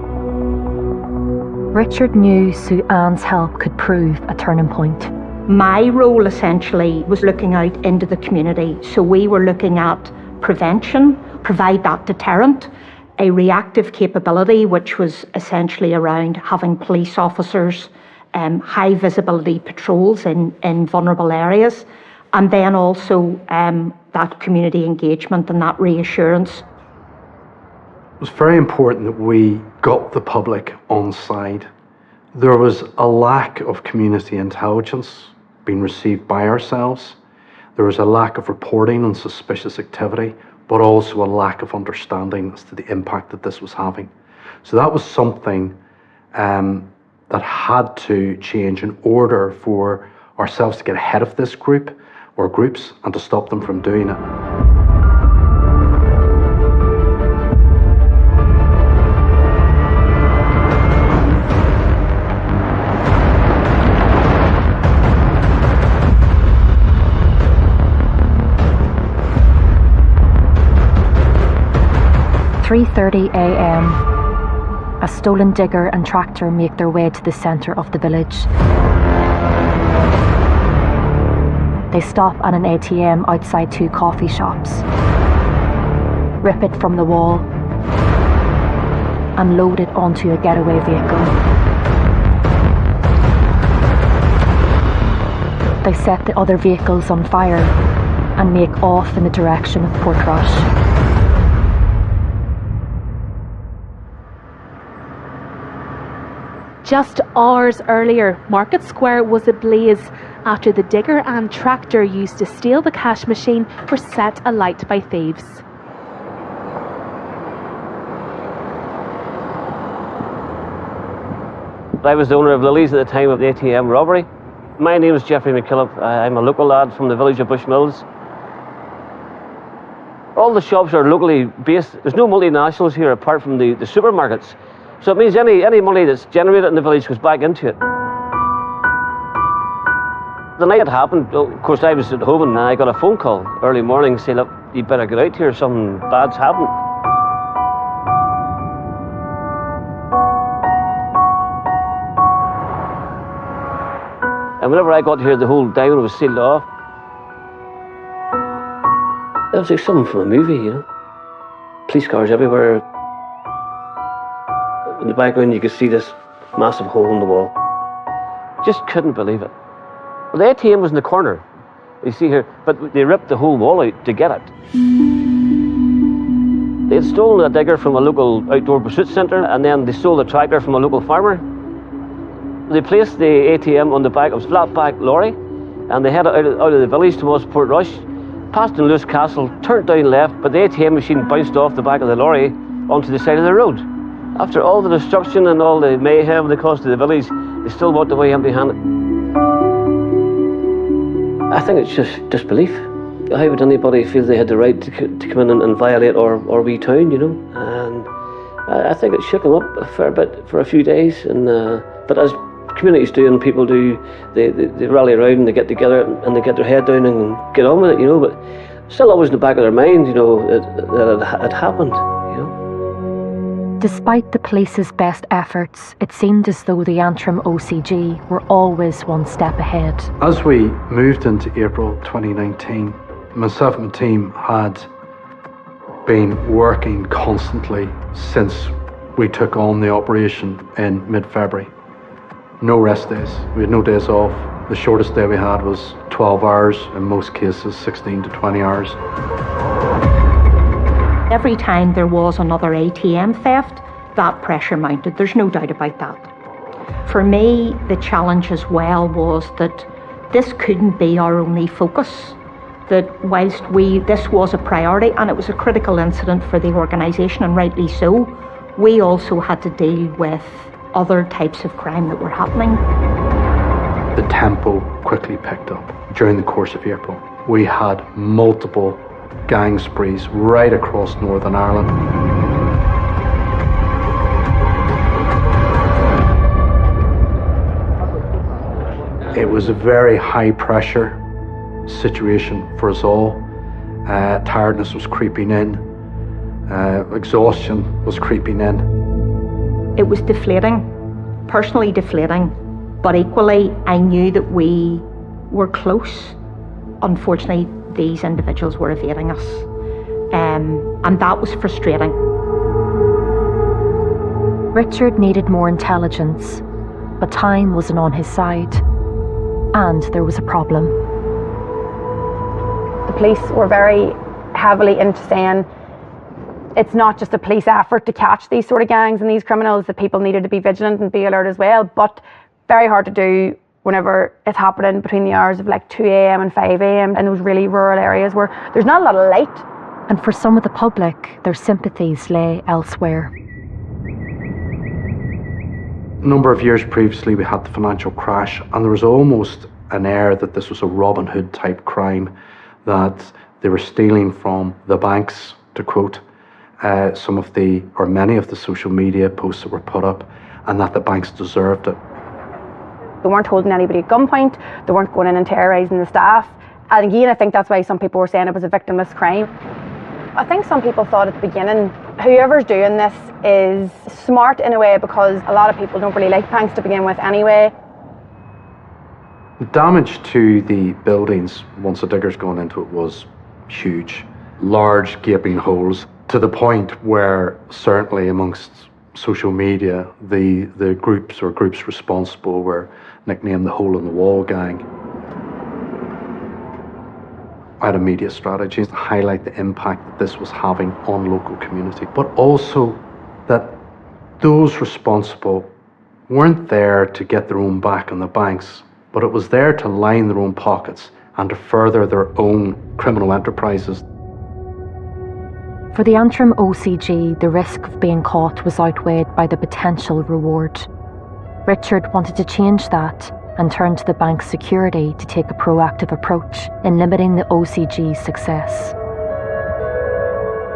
Richard knew Sue Ann's help could prove a turning point. My role essentially was looking out into the community. So we were looking at prevention, provide that deterrent, a reactive capability, which was essentially around having police officers, high visibility patrols in vulnerable areas, and then also that community engagement and that reassurance. It was very important that we got the public on side. There was a lack of community intelligence being received by ourselves. There was a lack of reporting on suspicious activity, but also a lack of understanding as to the impact that this was having. So that was something that had to change in order for ourselves to get ahead of this group or groups and to stop them from doing it. At 3:30 a.m. a stolen digger and tractor make their way to the centre of the village. They stop at an ATM outside 2 coffee shops, rip it from the wall, and load it onto a getaway vehicle. They set the other vehicles on fire and make off in the direction of Portrush. Just hours earlier, Market Square was ablaze after the digger and tractor used to steal the cash machine were set alight by thieves. I was the owner of Lily's at the time of the ATM robbery. My name is Jeffrey McKillop. I'm a local lad from the village of Bushmills. All the shops are locally based. There's no multinationals here apart from the supermarkets. So it means any money that's generated in the village goes back into it. The night it happened, of course, I was at home and I got a phone call early morning saying, look, you better get out here, something bad's happened. And whenever I got here, the whole diamond was sealed off. It was like something from a movie, you know. Police cars everywhere. In the background you could see this massive hole in the wall. Just couldn't believe it. Well, the ATM was in the corner, you see here, but they ripped the whole wall out to get it. They had stolen a digger from a local outdoor pursuit centre, and then they stole the tractor from a local farmer. They placed the ATM on the back of a flat-back lorry, and they headed out of the village towards Portrush, passed in Lewis Castle, turned down left, but the ATM machine bounced off the back of the lorry onto the side of the road. After all the destruction and all the mayhem they caused to the village, they still walked away empty-handed. I think it's just disbelief. How would anybody feel they had the right to come in and violate our wee town, you know? And I think it shook them up a fair bit for a few days. And but as communities do and people do, they rally around and they get together and they get their head down and get on with it, you know. But still always in the back of their mind, you know, that it happened. Despite the police's best efforts, it seemed as though the Antrim OCG were always one step ahead. As we moved into April 2019, myself and my team had been working constantly since we took on the operation in mid-February. No rest days. We had no days off. The shortest day we had was 12 hours, in most cases 16 to 20 hours. Every time there was another ATM theft, that pressure mounted. There's no doubt about that. For me, the challenge as well was that this couldn't be our only focus. That whilst this was a priority and it was a critical incident for the organisation, and rightly so, we also had to deal with other types of crime that were happening. The tempo quickly picked up during the course of April. We had multiple gang sprees right across Northern Ireland. It was a very high pressure situation for us all. Tiredness was creeping in. Exhaustion was creeping in. It was deflating, personally deflating, but equally I knew that we were close. Unfortunately, these individuals were evading us, and that was frustrating. Richard needed more intelligence, but time wasn't on his side, and there was a problem. The police were very heavily into saying it's not just a police effort to catch these sort of gangs and these criminals, that people needed to be vigilant and be alert as well, but very hard to do whenever it's happening between the hours of like 2 a.m. and 5 a.m. in those really rural areas where there's not a lot of light. And for some of the public, their sympathies lay elsewhere. A number of years previously, we had the financial crash, and there was almost an air that this was a Robin Hood type crime, that they were stealing from the banks, to quote many of the social media posts that were put up, and that the banks deserved it. They weren't holding anybody at gunpoint, they weren't going in and terrorising the staff. And again, I think that's why some people were saying it was a victimless crime. I think some people thought at the beginning, whoever's doing this is smart in a way, because a lot of people don't really like banks to begin with anyway. The damage to the buildings once the diggers gone into it was huge. Large gaping holes, to the point where certainly amongst social media, the groups responsible were nicknamed the Hole in the Wall Gang. I had a media strategy to highlight the impact that this was having on local community, but also that those responsible weren't there to get their own back on the banks, but it was there to line their own pockets and to further their own criminal enterprises. For the Antrim OCG, the risk of being caught was outweighed by the potential reward. Richard wanted to change that and turned to the bank's security to take a proactive approach in limiting the OCG's success.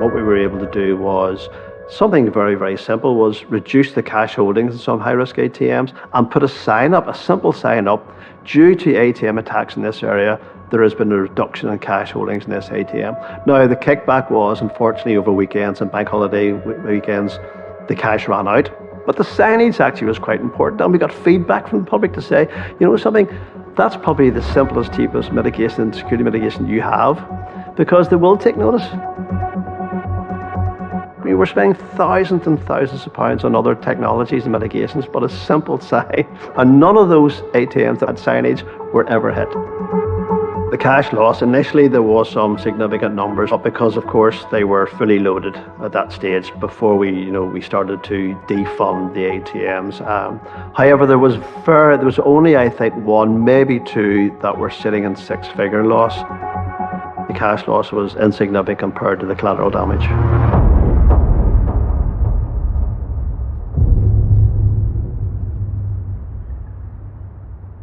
What we were able to do was something very, very simple, was reduce the cash holdings in some high-risk ATMs and put a sign up, a simple sign up, due to ATM attacks in this area, there has been a reduction in cash holdings in this ATM. Now, the kickback was, unfortunately, over weekends and bank holiday weekends, the cash ran out. But the signage actually was quite important, and we got feedback from the public to say, you know something, that's probably the simplest, cheapest mitigation, security mitigation you have, because they will take notice. We were spending thousands and thousands of pounds on other technologies and mitigations, but a simple sign, and none of those ATMs that had signage were ever hit. The cash loss, initially there was some significant numbers, but because of course they were fully loaded at that stage before we started to defund the ATMs. However, there was only, I think, one, maybe two that were sitting in six-figure loss. The cash loss was insignificant compared to the collateral damage.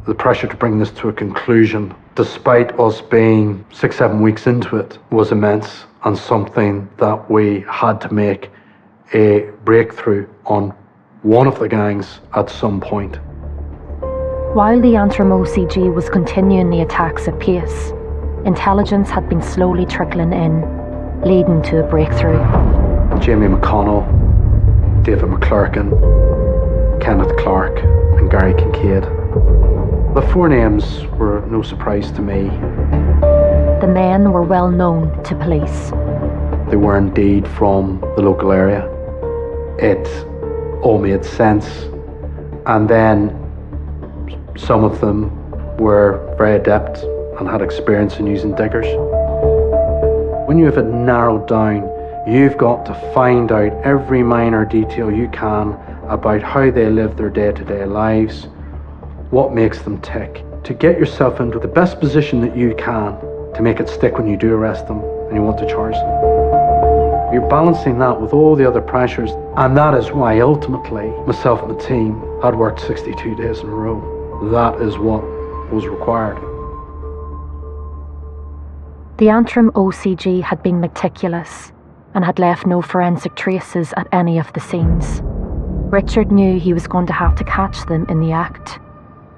The pressure to bring this to a conclusion, despite us being 6-7 weeks into it, was immense, and something that we had to make a breakthrough on one of the gangs at some point. While the Antrim OCG was continuing the attacks at pace, intelligence had been slowly trickling in, leading to a breakthrough. Jamie McConnell, David McClurkin, Kenneth Clark, and Gary Kincaid. The four names were no surprise to me. The men were well known to police. They were indeed from the local area. It all made sense. And then some of them were very adept and had experience in using diggers. When you have it narrowed down, you've got to find out every minor detail you can about how they live their day-to-day lives, what makes them tick, to get yourself into the best position that you can to make it stick when you do arrest them and you want to charge them. You're balancing that with all the other pressures, and that is why ultimately myself and the team had worked 62 days in a row. That is what was required. The Antrim OCG had been meticulous and had left no forensic traces at any of the scenes. Richard knew he was going to have to catch them in the act.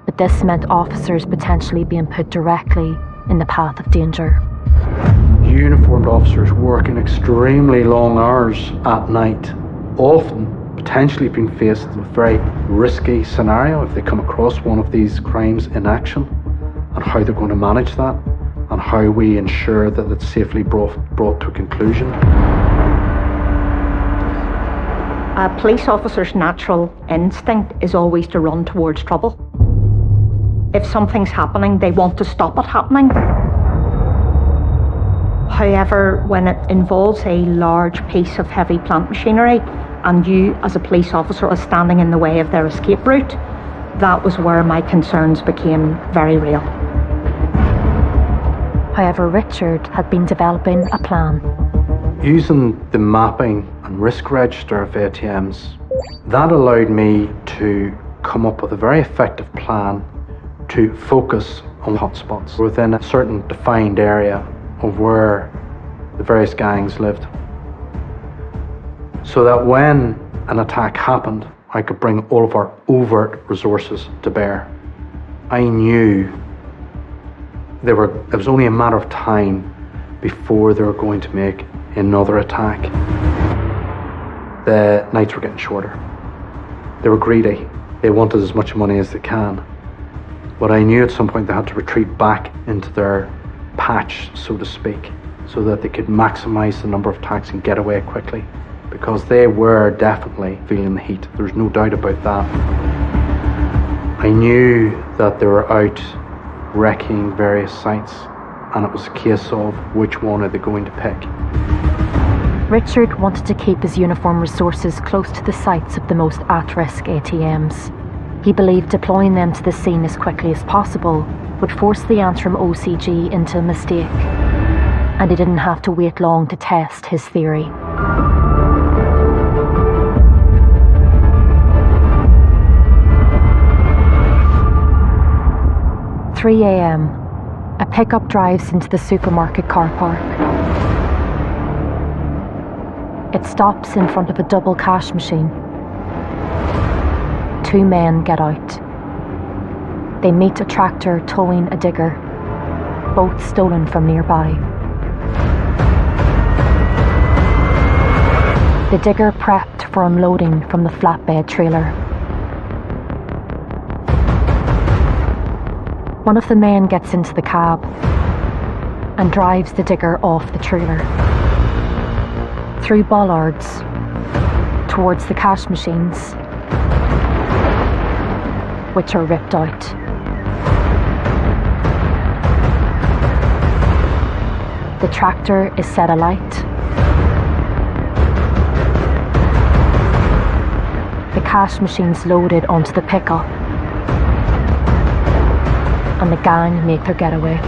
but this meant officers potentially being put directly in the path of danger. Uniformed officers working extremely long hours at night, often potentially being faced with a very risky scenario if they come across one of these crimes in action, and how they're going to manage that, and how we ensure that it's safely brought to a conclusion. A police officer's natural instinct is always to run towards trouble. If something's happening, they want to stop it happening. However, when it involves a large piece of heavy plant machinery and you as a police officer are standing in the way of their escape route, that was where my concerns became very real. However, Richard had been developing a plan. Using the mapping and risk register of ATMs, that allowed me to come up with a very effective plan to focus on hotspots within a certain defined area of where the various gangs lived, so that when an attack happened, I could bring all of our overt resources to bear. I knew it was only a matter of time before they were going to make another attack. The nights were getting shorter. They were greedy. They wanted as much money as they can. But I knew at some point they had to retreat back into their patch, so to speak, so that they could maximize the number of attacks and get away quickly, because they were definitely feeling the heat. There's no doubt about that. I knew that they were out wrecking various sites, and it was a case of which one are they going to pick. Richard wanted to keep his uniform resources close to the sites of the most at-risk ATMs. He believed deploying them to the scene as quickly as possible would force the Antrim OCG into a mistake, and he didn't have to wait long to test his theory. "3 a.m. A pickup drives into the supermarket car park. It stops in front of a double cash machine. 2 men get out. They meet a tractor towing a digger, both stolen from nearby. The digger prepped for unloading from the flatbed trailer. One of the men gets into the cab and drives the digger off the trailer, through bollards, towards the cash machines, which are ripped out. The tractor is set alight. The cash machines loaded onto the pickup, and the gang make their getaway.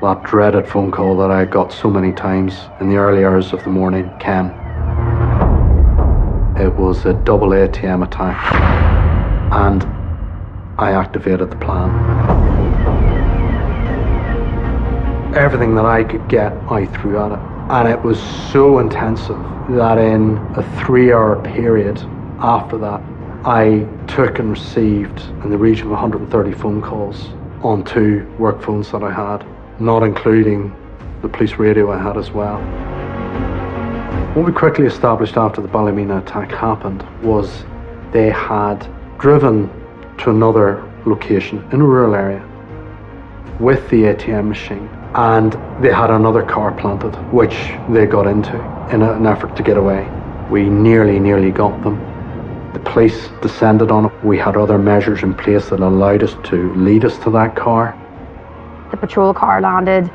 That dreaded phone call that I got so many times in the early hours of the morning, Ken. It was a double ATM attack, and I activated the plan. Everything that I could get, I threw at it. And it was so intensive that in a 3-hour period after that, I took and received in the region of 130 phone calls on 2 work phones that I had, not including the police radio I had as well. What we quickly established after the Ballymena attack happened was they had driven to another location in a rural area with the ATM machine, and they had another car planted, which they got into in an effort to get away. We nearly got them. The police descended on it. We had other measures in place that allowed us to lead us to that car. The patrol car landed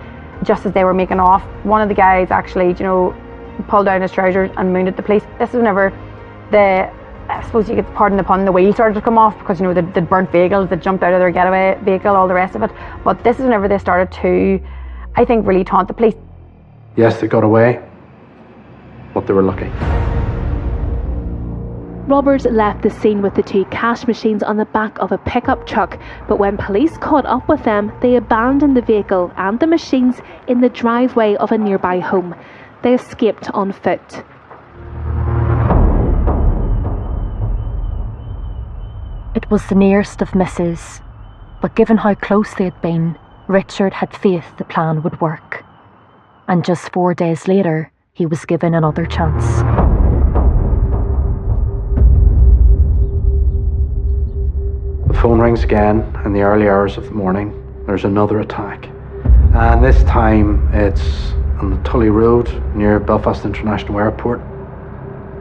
just as they were making off. One of the guys actually, pulled down his trousers and mooned at the police. This was whenever I suppose you could pardon the pun, the wheels started to come off, because they'd burnt vehicles, they jumped out of their getaway vehicle, all the rest of it. But this is whenever they started to, I think, really taunt the police. Yes, they got away, but they were lucky. Robbers left the scene with the 2 cash machines on the back of a pickup truck, but when police caught up with them, they abandoned the vehicle and the machines in the driveway of a nearby home. They escaped on foot. It was the nearest of misses, but given how close they had been, Richard had faith the plan would work. And just 4 days later, he was given another chance. The phone rings again in the early hours of the morning. There's another attack. And this time it's on the Tully Road near Belfast International Airport.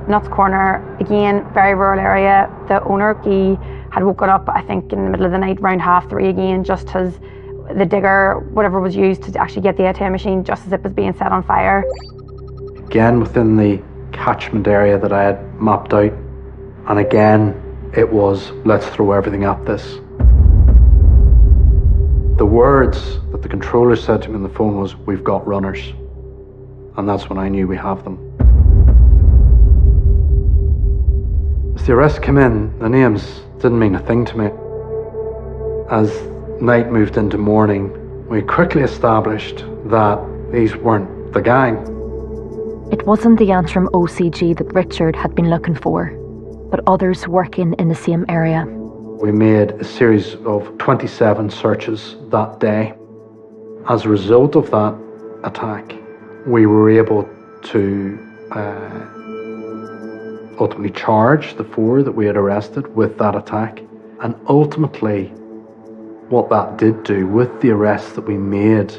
Nuts Corner, again, very rural area. The owner, he had woken up, I think, in the middle of the night, around 3:30 again, just as the digger, whatever was used to actually get the ATM machine, just as it was being set on fire. Again, within the catchment area that I had mapped out. And again, it was, let's throw everything at this. The words that the controller said to me on the phone was, we've got runners. And that's when I knew we have them. As the arrests came in, the names didn't mean a thing to me. As night moved into morning, we quickly established that these weren't the gang. It wasn't the Antrim OCG that Richard had been looking for, but others working in the same area. We made a series of 27 searches that day. As a result of that attack, we were able to ultimately charge the 4 that we had arrested with that attack. And ultimately, what that did do with the arrests that we made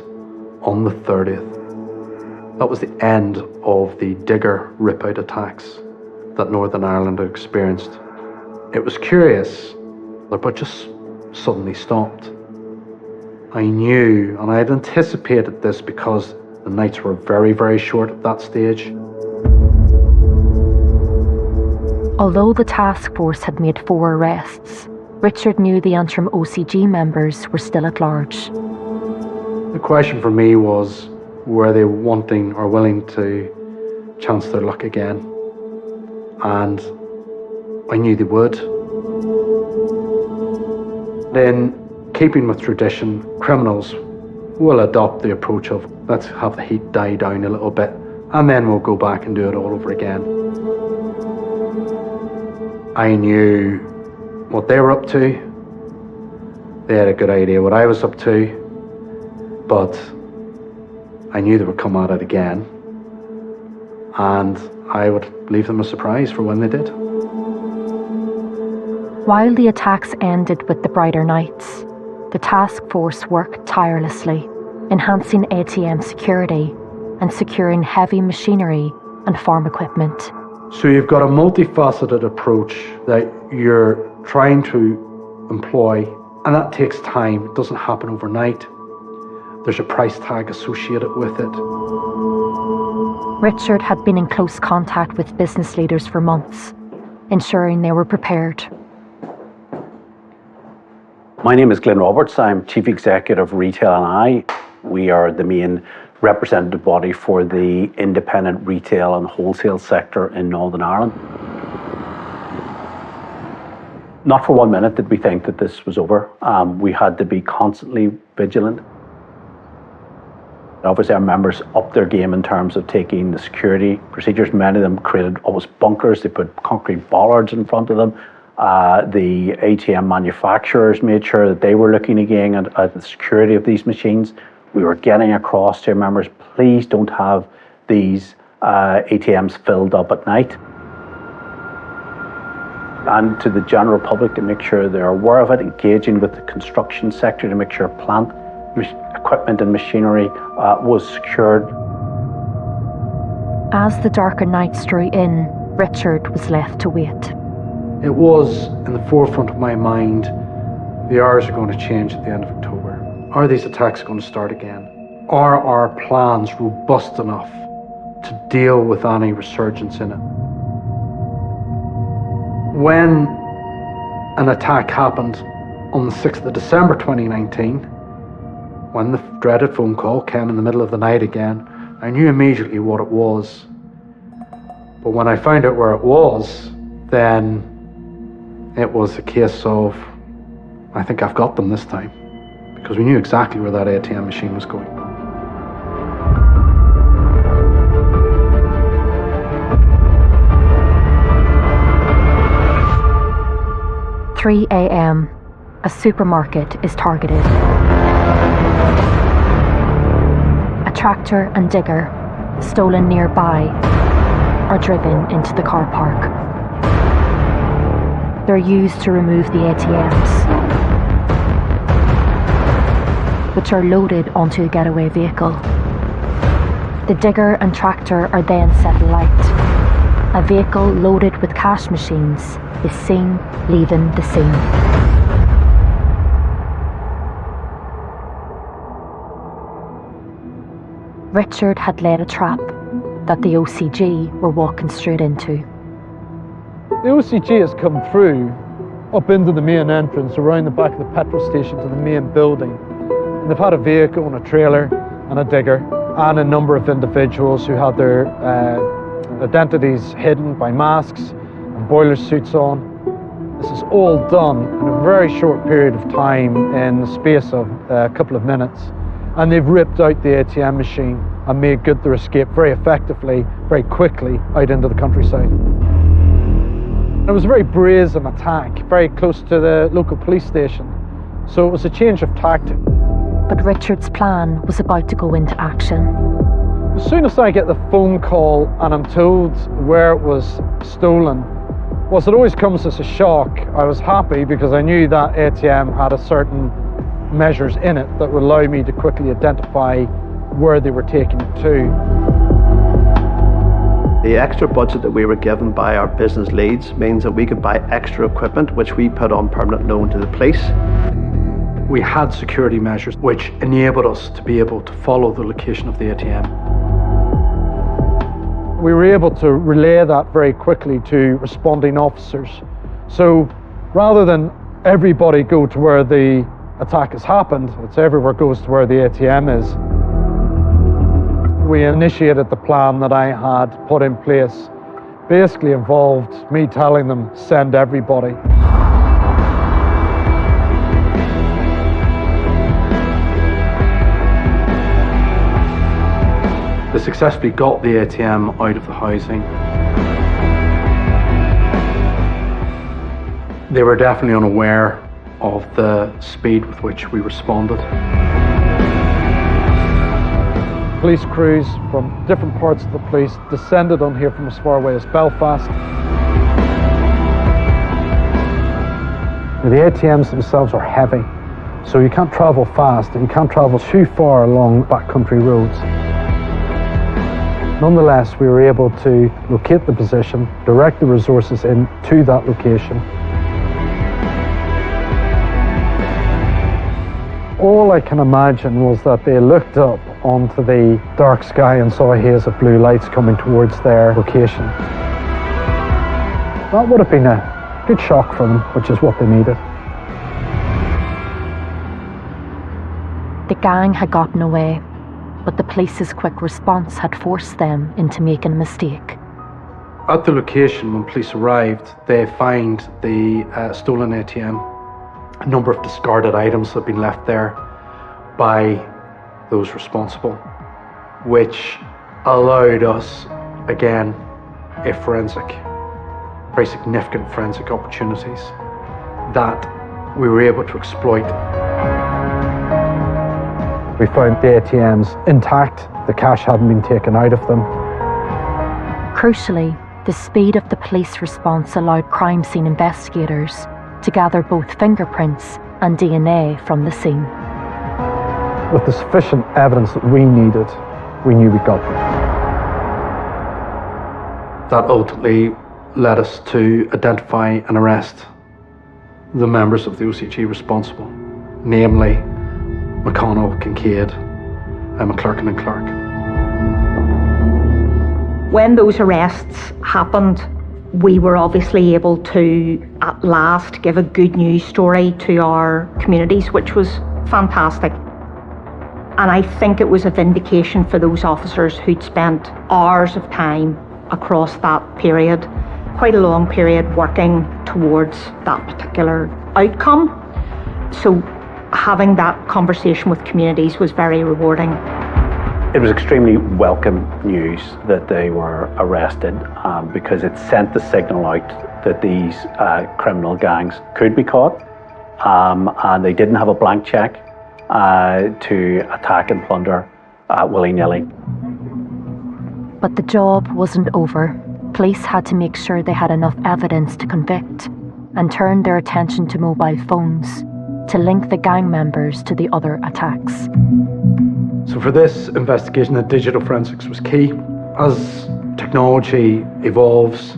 on the 30th, that was the end of the digger rip-out attacks that Northern Ireland had experienced. It was curious, but just suddenly stopped. I knew, and I had anticipated this because the nights were very, very short at that stage. Although the task force had made 4 arrests, Richard knew the Antrim OCG members were still at large. The question for me was, were they wanting or willing to chance their luck again? And I knew they would. In keeping with tradition, criminals will adopt the approach of, let's have the heat die down a little bit, and then we'll go back and do it all over again. I knew what they were up to. They had a good idea what I was up to, but I knew they would come at it again, and I would leave them a surprise for when they did. While the attacks ended with the brighter nights, the task force worked tirelessly, enhancing ATM security and securing heavy machinery and farm equipment. So you've got a multifaceted approach that you're trying to employ, and that takes time. It doesn't happen overnight. There's a price tag associated with it. Richard had been in close contact with business leaders for months, ensuring they were prepared. My name is Glenn Roberts. I'm Chief Executive Retail and I. We are the main representative body for the independent retail and wholesale sector in Northern Ireland. Not for 1 minute did we think that this was over. We had to be constantly vigilant. Obviously our members upped their game in terms of taking the security procedures. Many of them created almost bunkers. They put concrete bollards in front of them. The ATM manufacturers made sure that they were looking again at the security of these machines. We were getting across to our members, please don't have these ATMs filled up at night. And to the general public to make sure they're aware of it, engaging with the construction sector to make sure plant equipment and machinery was secured. As the darker nights drew in, Richard was left to wait. It was in the forefront of my mind, the hours are going to change at the end of October. Are these attacks going to start again? Are our plans robust enough to deal with any resurgence in it? When an attack happened on the 6th of December 2019, when the dreaded phone call came in the middle of the night again, I knew immediately what it was. But when I found out where it was, then it was a case of, I think I've got them this time, because we knew exactly where that ATM machine was going. 3 a.m., a supermarket is targeted. A tractor and digger, stolen nearby, are driven into the car park. They're used to remove the ATMs, which are loaded onto a getaway vehicle. The digger and tractor are then set alight. A vehicle loaded with cash machines is seen leaving the scene. Richard had laid a trap that the OCG were walking straight into. The OCG has come through up into the main entrance around the back of the petrol station to the main building. And they've had a vehicle and a trailer and a digger and a number of individuals who had their identities hidden by masks and boiler suits on. This is all done in a very short period of time, in the space of a couple of minutes. And they've ripped out the ATM machine and made good their escape very effectively, very quickly, out into the countryside. It was a very brazen attack, very close to the local police station. So it was a change of tactic. But Richard's plan was about to go into action. As soon as I get the phone call and I'm told where it was stolen, whilst it always comes as a shock, I was happy because I knew that ATM had a certain measures in it that would allow me to quickly identify where they were taking it to. The extra budget that we were given by our business leads means that we could buy extra equipment which we put on permanent loan to the police. We had security measures which enabled us to be able to follow the location of the ATM. We were able to relay that very quickly to responding officers. So rather than everybody go to where the attack has happened, it's everywhere goes to where the ATM is. We initiated the plan that I had put in place. Basically involved me telling them, send everybody. They successfully got the ATM out of the housing. They were definitely unaware of the speed with which we responded. Police crews from different parts of the police descended on here from as far away as Belfast. The ATMs themselves are heavy, so you can't travel fast and you can't travel too far along backcountry roads. Nonetheless, we were able to locate the position, direct the resources into that location. All I can imagine was that they looked up onto the dark sky and saw a haze of blue lights coming towards their location. That would have been a good shock for them, which is what they needed. The gang had gotten away, but the police's quick response had forced them into making a mistake. At the location, when police arrived, they find the stolen ATM. A number of discarded items have been left there by those responsible, which allowed us, again, very significant forensic opportunities that we were able to exploit. We found the ATMs intact, the cash hadn't been taken out of them. Crucially, the speed of the police response allowed crime scene investigators to gather both fingerprints and DNA from the scene. With the sufficient evidence that we needed, we knew we got them. That ultimately led us to identify and arrest the members of the OCG responsible, namely McConnell, Kincaid, and McClurkin and Clark. When those arrests happened, we were obviously able to, at last, give a good news story to our communities, which was fantastic. And I think it was a vindication for those officers who'd spent hours of time across that period, quite a long period, working towards that particular outcome. So having that conversation with communities was very rewarding. It was extremely welcome news that they were arrested because it sent the signal out that these criminal gangs could be caught, and they didn't have a blank check to attack and plunder willy-nilly. But the job wasn't over. Police had to make sure they had enough evidence to convict and turned their attention to mobile phones to link the gang members to the other attacks. So for this investigation, the digital forensics was key. As technology evolves,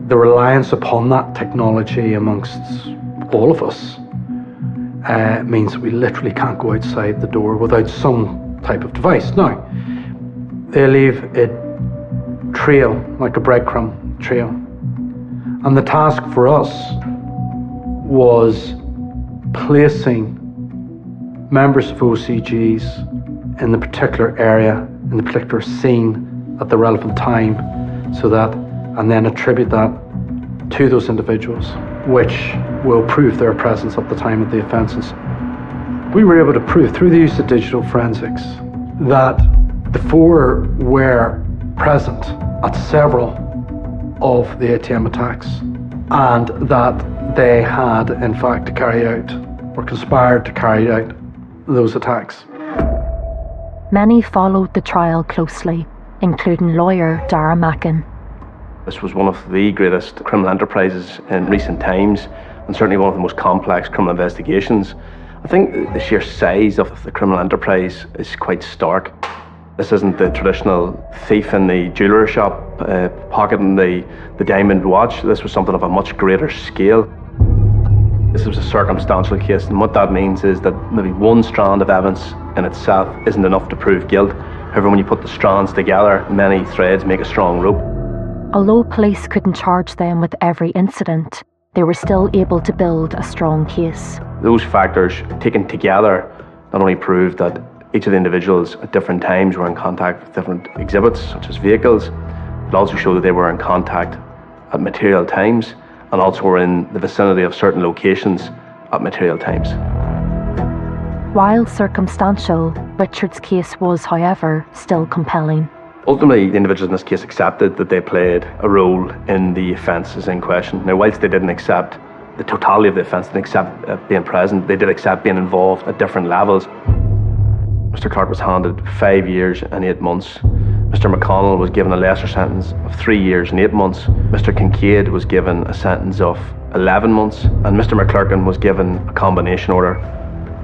the reliance upon that technology amongst all of us means that we literally can't go outside the door without some type of device. Now, they leave a trail, like a breadcrumb trail. And the task for us was placing members of OCGs in the particular area, in the particular scene at the relevant time, and then attribute that to those individuals, which will prove their presence at the time of the offences. We were able to prove through the use of digital forensics that the four were present at several of the ATM attacks, and that they had in fact carried out or conspired to carry out those attacks. Many followed the trial closely, including lawyer Dara Mackin. This was one of the greatest criminal enterprises in recent times, and certainly one of the most complex criminal investigations. I think the sheer size of the criminal enterprise is quite stark. This isn't the traditional thief in the jeweller shop pocketing the diamond watch. This was something of a much greater scale. This was a circumstantial case, and what that means is that maybe one strand of evidence in itself isn't enough to prove guilt. However, when you put the strands together, many threads make a strong rope. Although police couldn't charge them with every incident, they were still able to build a strong case. Those factors taken together not only proved that each of the individuals at different times were in contact with different exhibits, such as vehicles, but also showed that they were in contact at material times and also were in the vicinity of certain locations at material times. While circumstantial, Richard's case was, however, still compelling. Ultimately, the individuals in this case accepted that they played a role in the offences in question. Now, whilst they didn't accept the totality of the offence, didn't accept being present, they did accept being involved at different levels. Mr. Clark was handed 5 years and 8 months. Mr. McConnell was given a lesser sentence of 3 years and 8 months. Mr. Kincaid was given a sentence of 11 months. And Mr. McClurkin was given a combination order,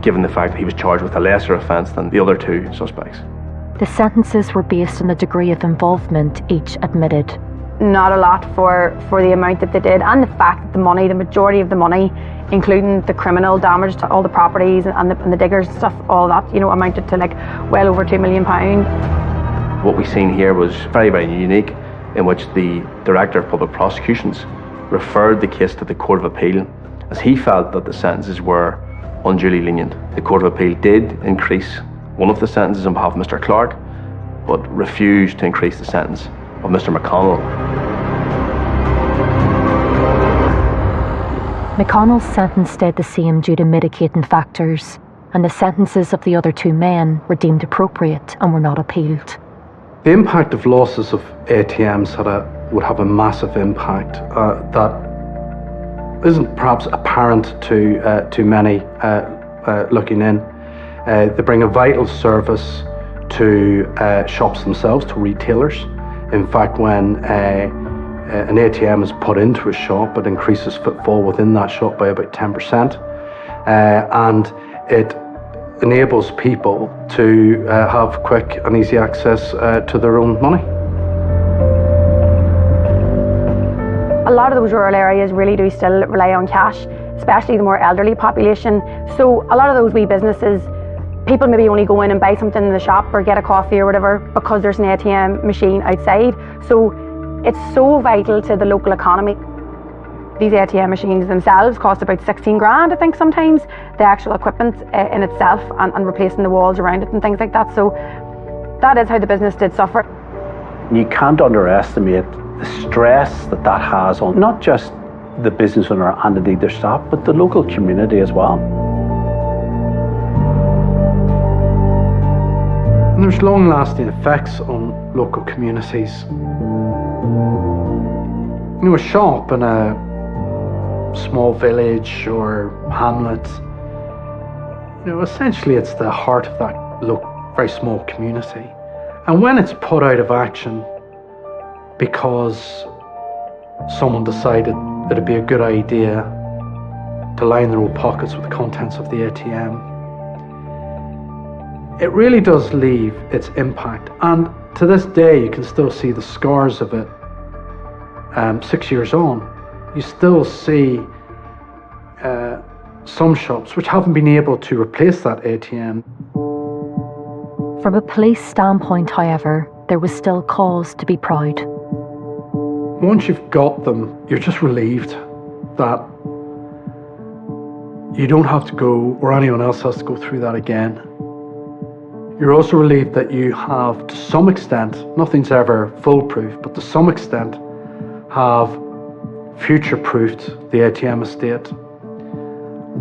given the fact that he was charged with a lesser offence than the other two suspects. The sentences were based on the degree of involvement each admitted. Not a lot for the amount that they did, and the fact that the majority of the money, including the criminal damage to all the properties and the diggers stuff, all that, amounted to well over £2 million. What we've seen here was very, very unique, in which the Director of Public Prosecutions referred the case to the Court of Appeal, as he felt that the sentences were unduly lenient. The Court of Appeal did increase one of the sentences on behalf of Mr. Clark, but refused to increase the sentence of Mr. McConnell. McConnell's sentence stayed the same due to mitigating factors, and the sentences of the other two men were deemed appropriate and were not appealed. The impact of losses of ATMs would have a massive impact that isn't perhaps apparent to many looking in. They bring a vital service to shops themselves, to retailers. In fact, when an ATM is put into a shop, it increases footfall within that shop by about 10%, and it enables people to have quick and easy access to their own money. A lot of those rural areas really do still rely on cash, especially the more elderly population. So a lot of those wee businesses, people maybe only go in and buy something in the shop or get a coffee or whatever because there's an ATM machine outside. So it's so vital to the local economy. These ATM machines themselves cost about 16 grand, I think, sometimes, the actual equipment in itself and replacing the walls around it and things like that. So that is how the business did suffer. You can't underestimate the stress that has on not just the business owner and indeed their staff, but the local community as well. And there's long-lasting effects on local communities. A shop in a small village or hamlet, essentially it's the heart of that very small community. And when it's put out of action because someone decided it'd be a good idea to line their own pockets with the contents of the ATM, it really does leave its impact. And to this day, you can still see the scars of it. 6 years on, you still see some shops which haven't been able to replace that ATM. From a police standpoint, however, there was still cause to be proud. Once you've got them, you're just relieved that you don't have to go, or anyone else has to go through that again. You're also relieved that you have, to some extent, nothing's ever foolproof, but to some extent, have future-proofed the ATM estate.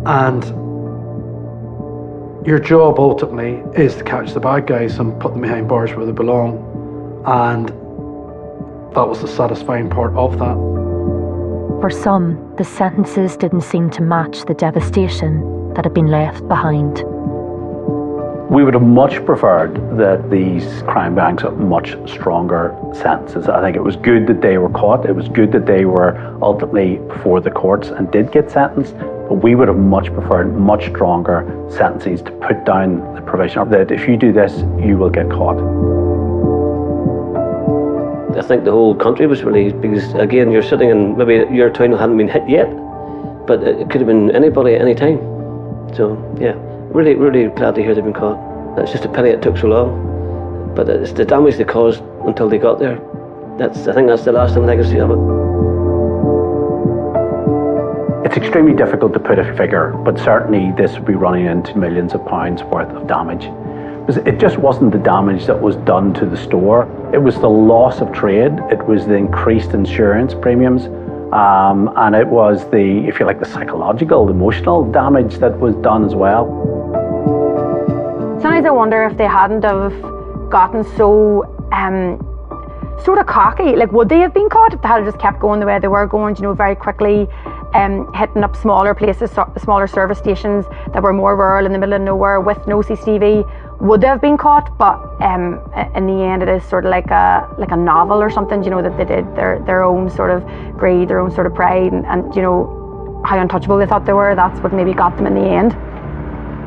And your job ultimately is to catch the bad guys and put them behind bars where they belong. And that was the satisfying part of that. For some, the sentences didn't seem to match the devastation that had been left behind. We would have much preferred that these crime banks got much stronger sentences. I think it was good that they were caught. It was good that they were ultimately before the courts and did get sentenced. But we would have much preferred much stronger sentences to put down the provision that if you do this, you will get caught. I think the whole country was relieved because, again, you're sitting in maybe your town hadn't been hit yet, but it could have been anybody at any time. So, yeah, really, really glad to hear they've been caught. It's just a pity it took so long, but it's the damage they caused until they got there. I think that's the lasting legacy of it. It's extremely difficult to put a figure, but certainly this would be running into millions of pounds worth of damage. It just wasn't the damage that was done to the store. It was the loss of trade. It was the increased insurance premiums. And it was the, if you like, the psychological, emotional damage that was done as well. Sometimes I wonder if they hadn't have gotten so sort of cocky. Like, would they have been caught if they had just kept going the way they were going, very quickly, hitting up smaller places, smaller service stations that were more rural in the middle of nowhere with no CCTV? Would they have been caught? But in the end, it is sort of like a novel or something, that they did their own sort of greed, their own sort of pride, and how untouchable they thought they were. That's what maybe got them in the end.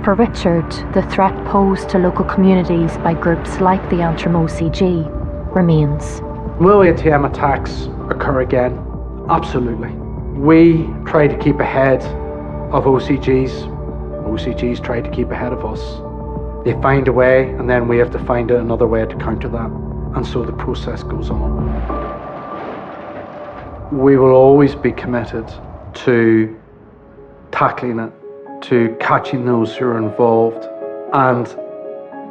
For Richard, the threat posed to local communities by groups like the Antrim OCG remains. Will ATM attacks occur again? Absolutely. We try to keep ahead of OCGs. OCGs try to keep ahead of us. They find a way, and then we have to find another way to counter that. And so the process goes on. We will always be committed to tackling it, to catching those who are involved. And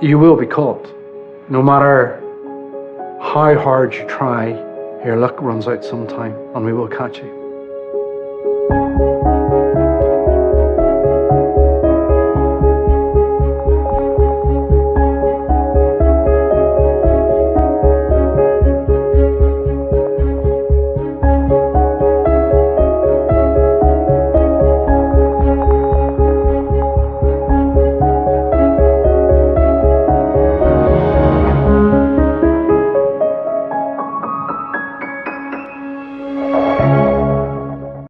you will be caught. No matter how hard you try, your luck runs out sometime, and we will catch you.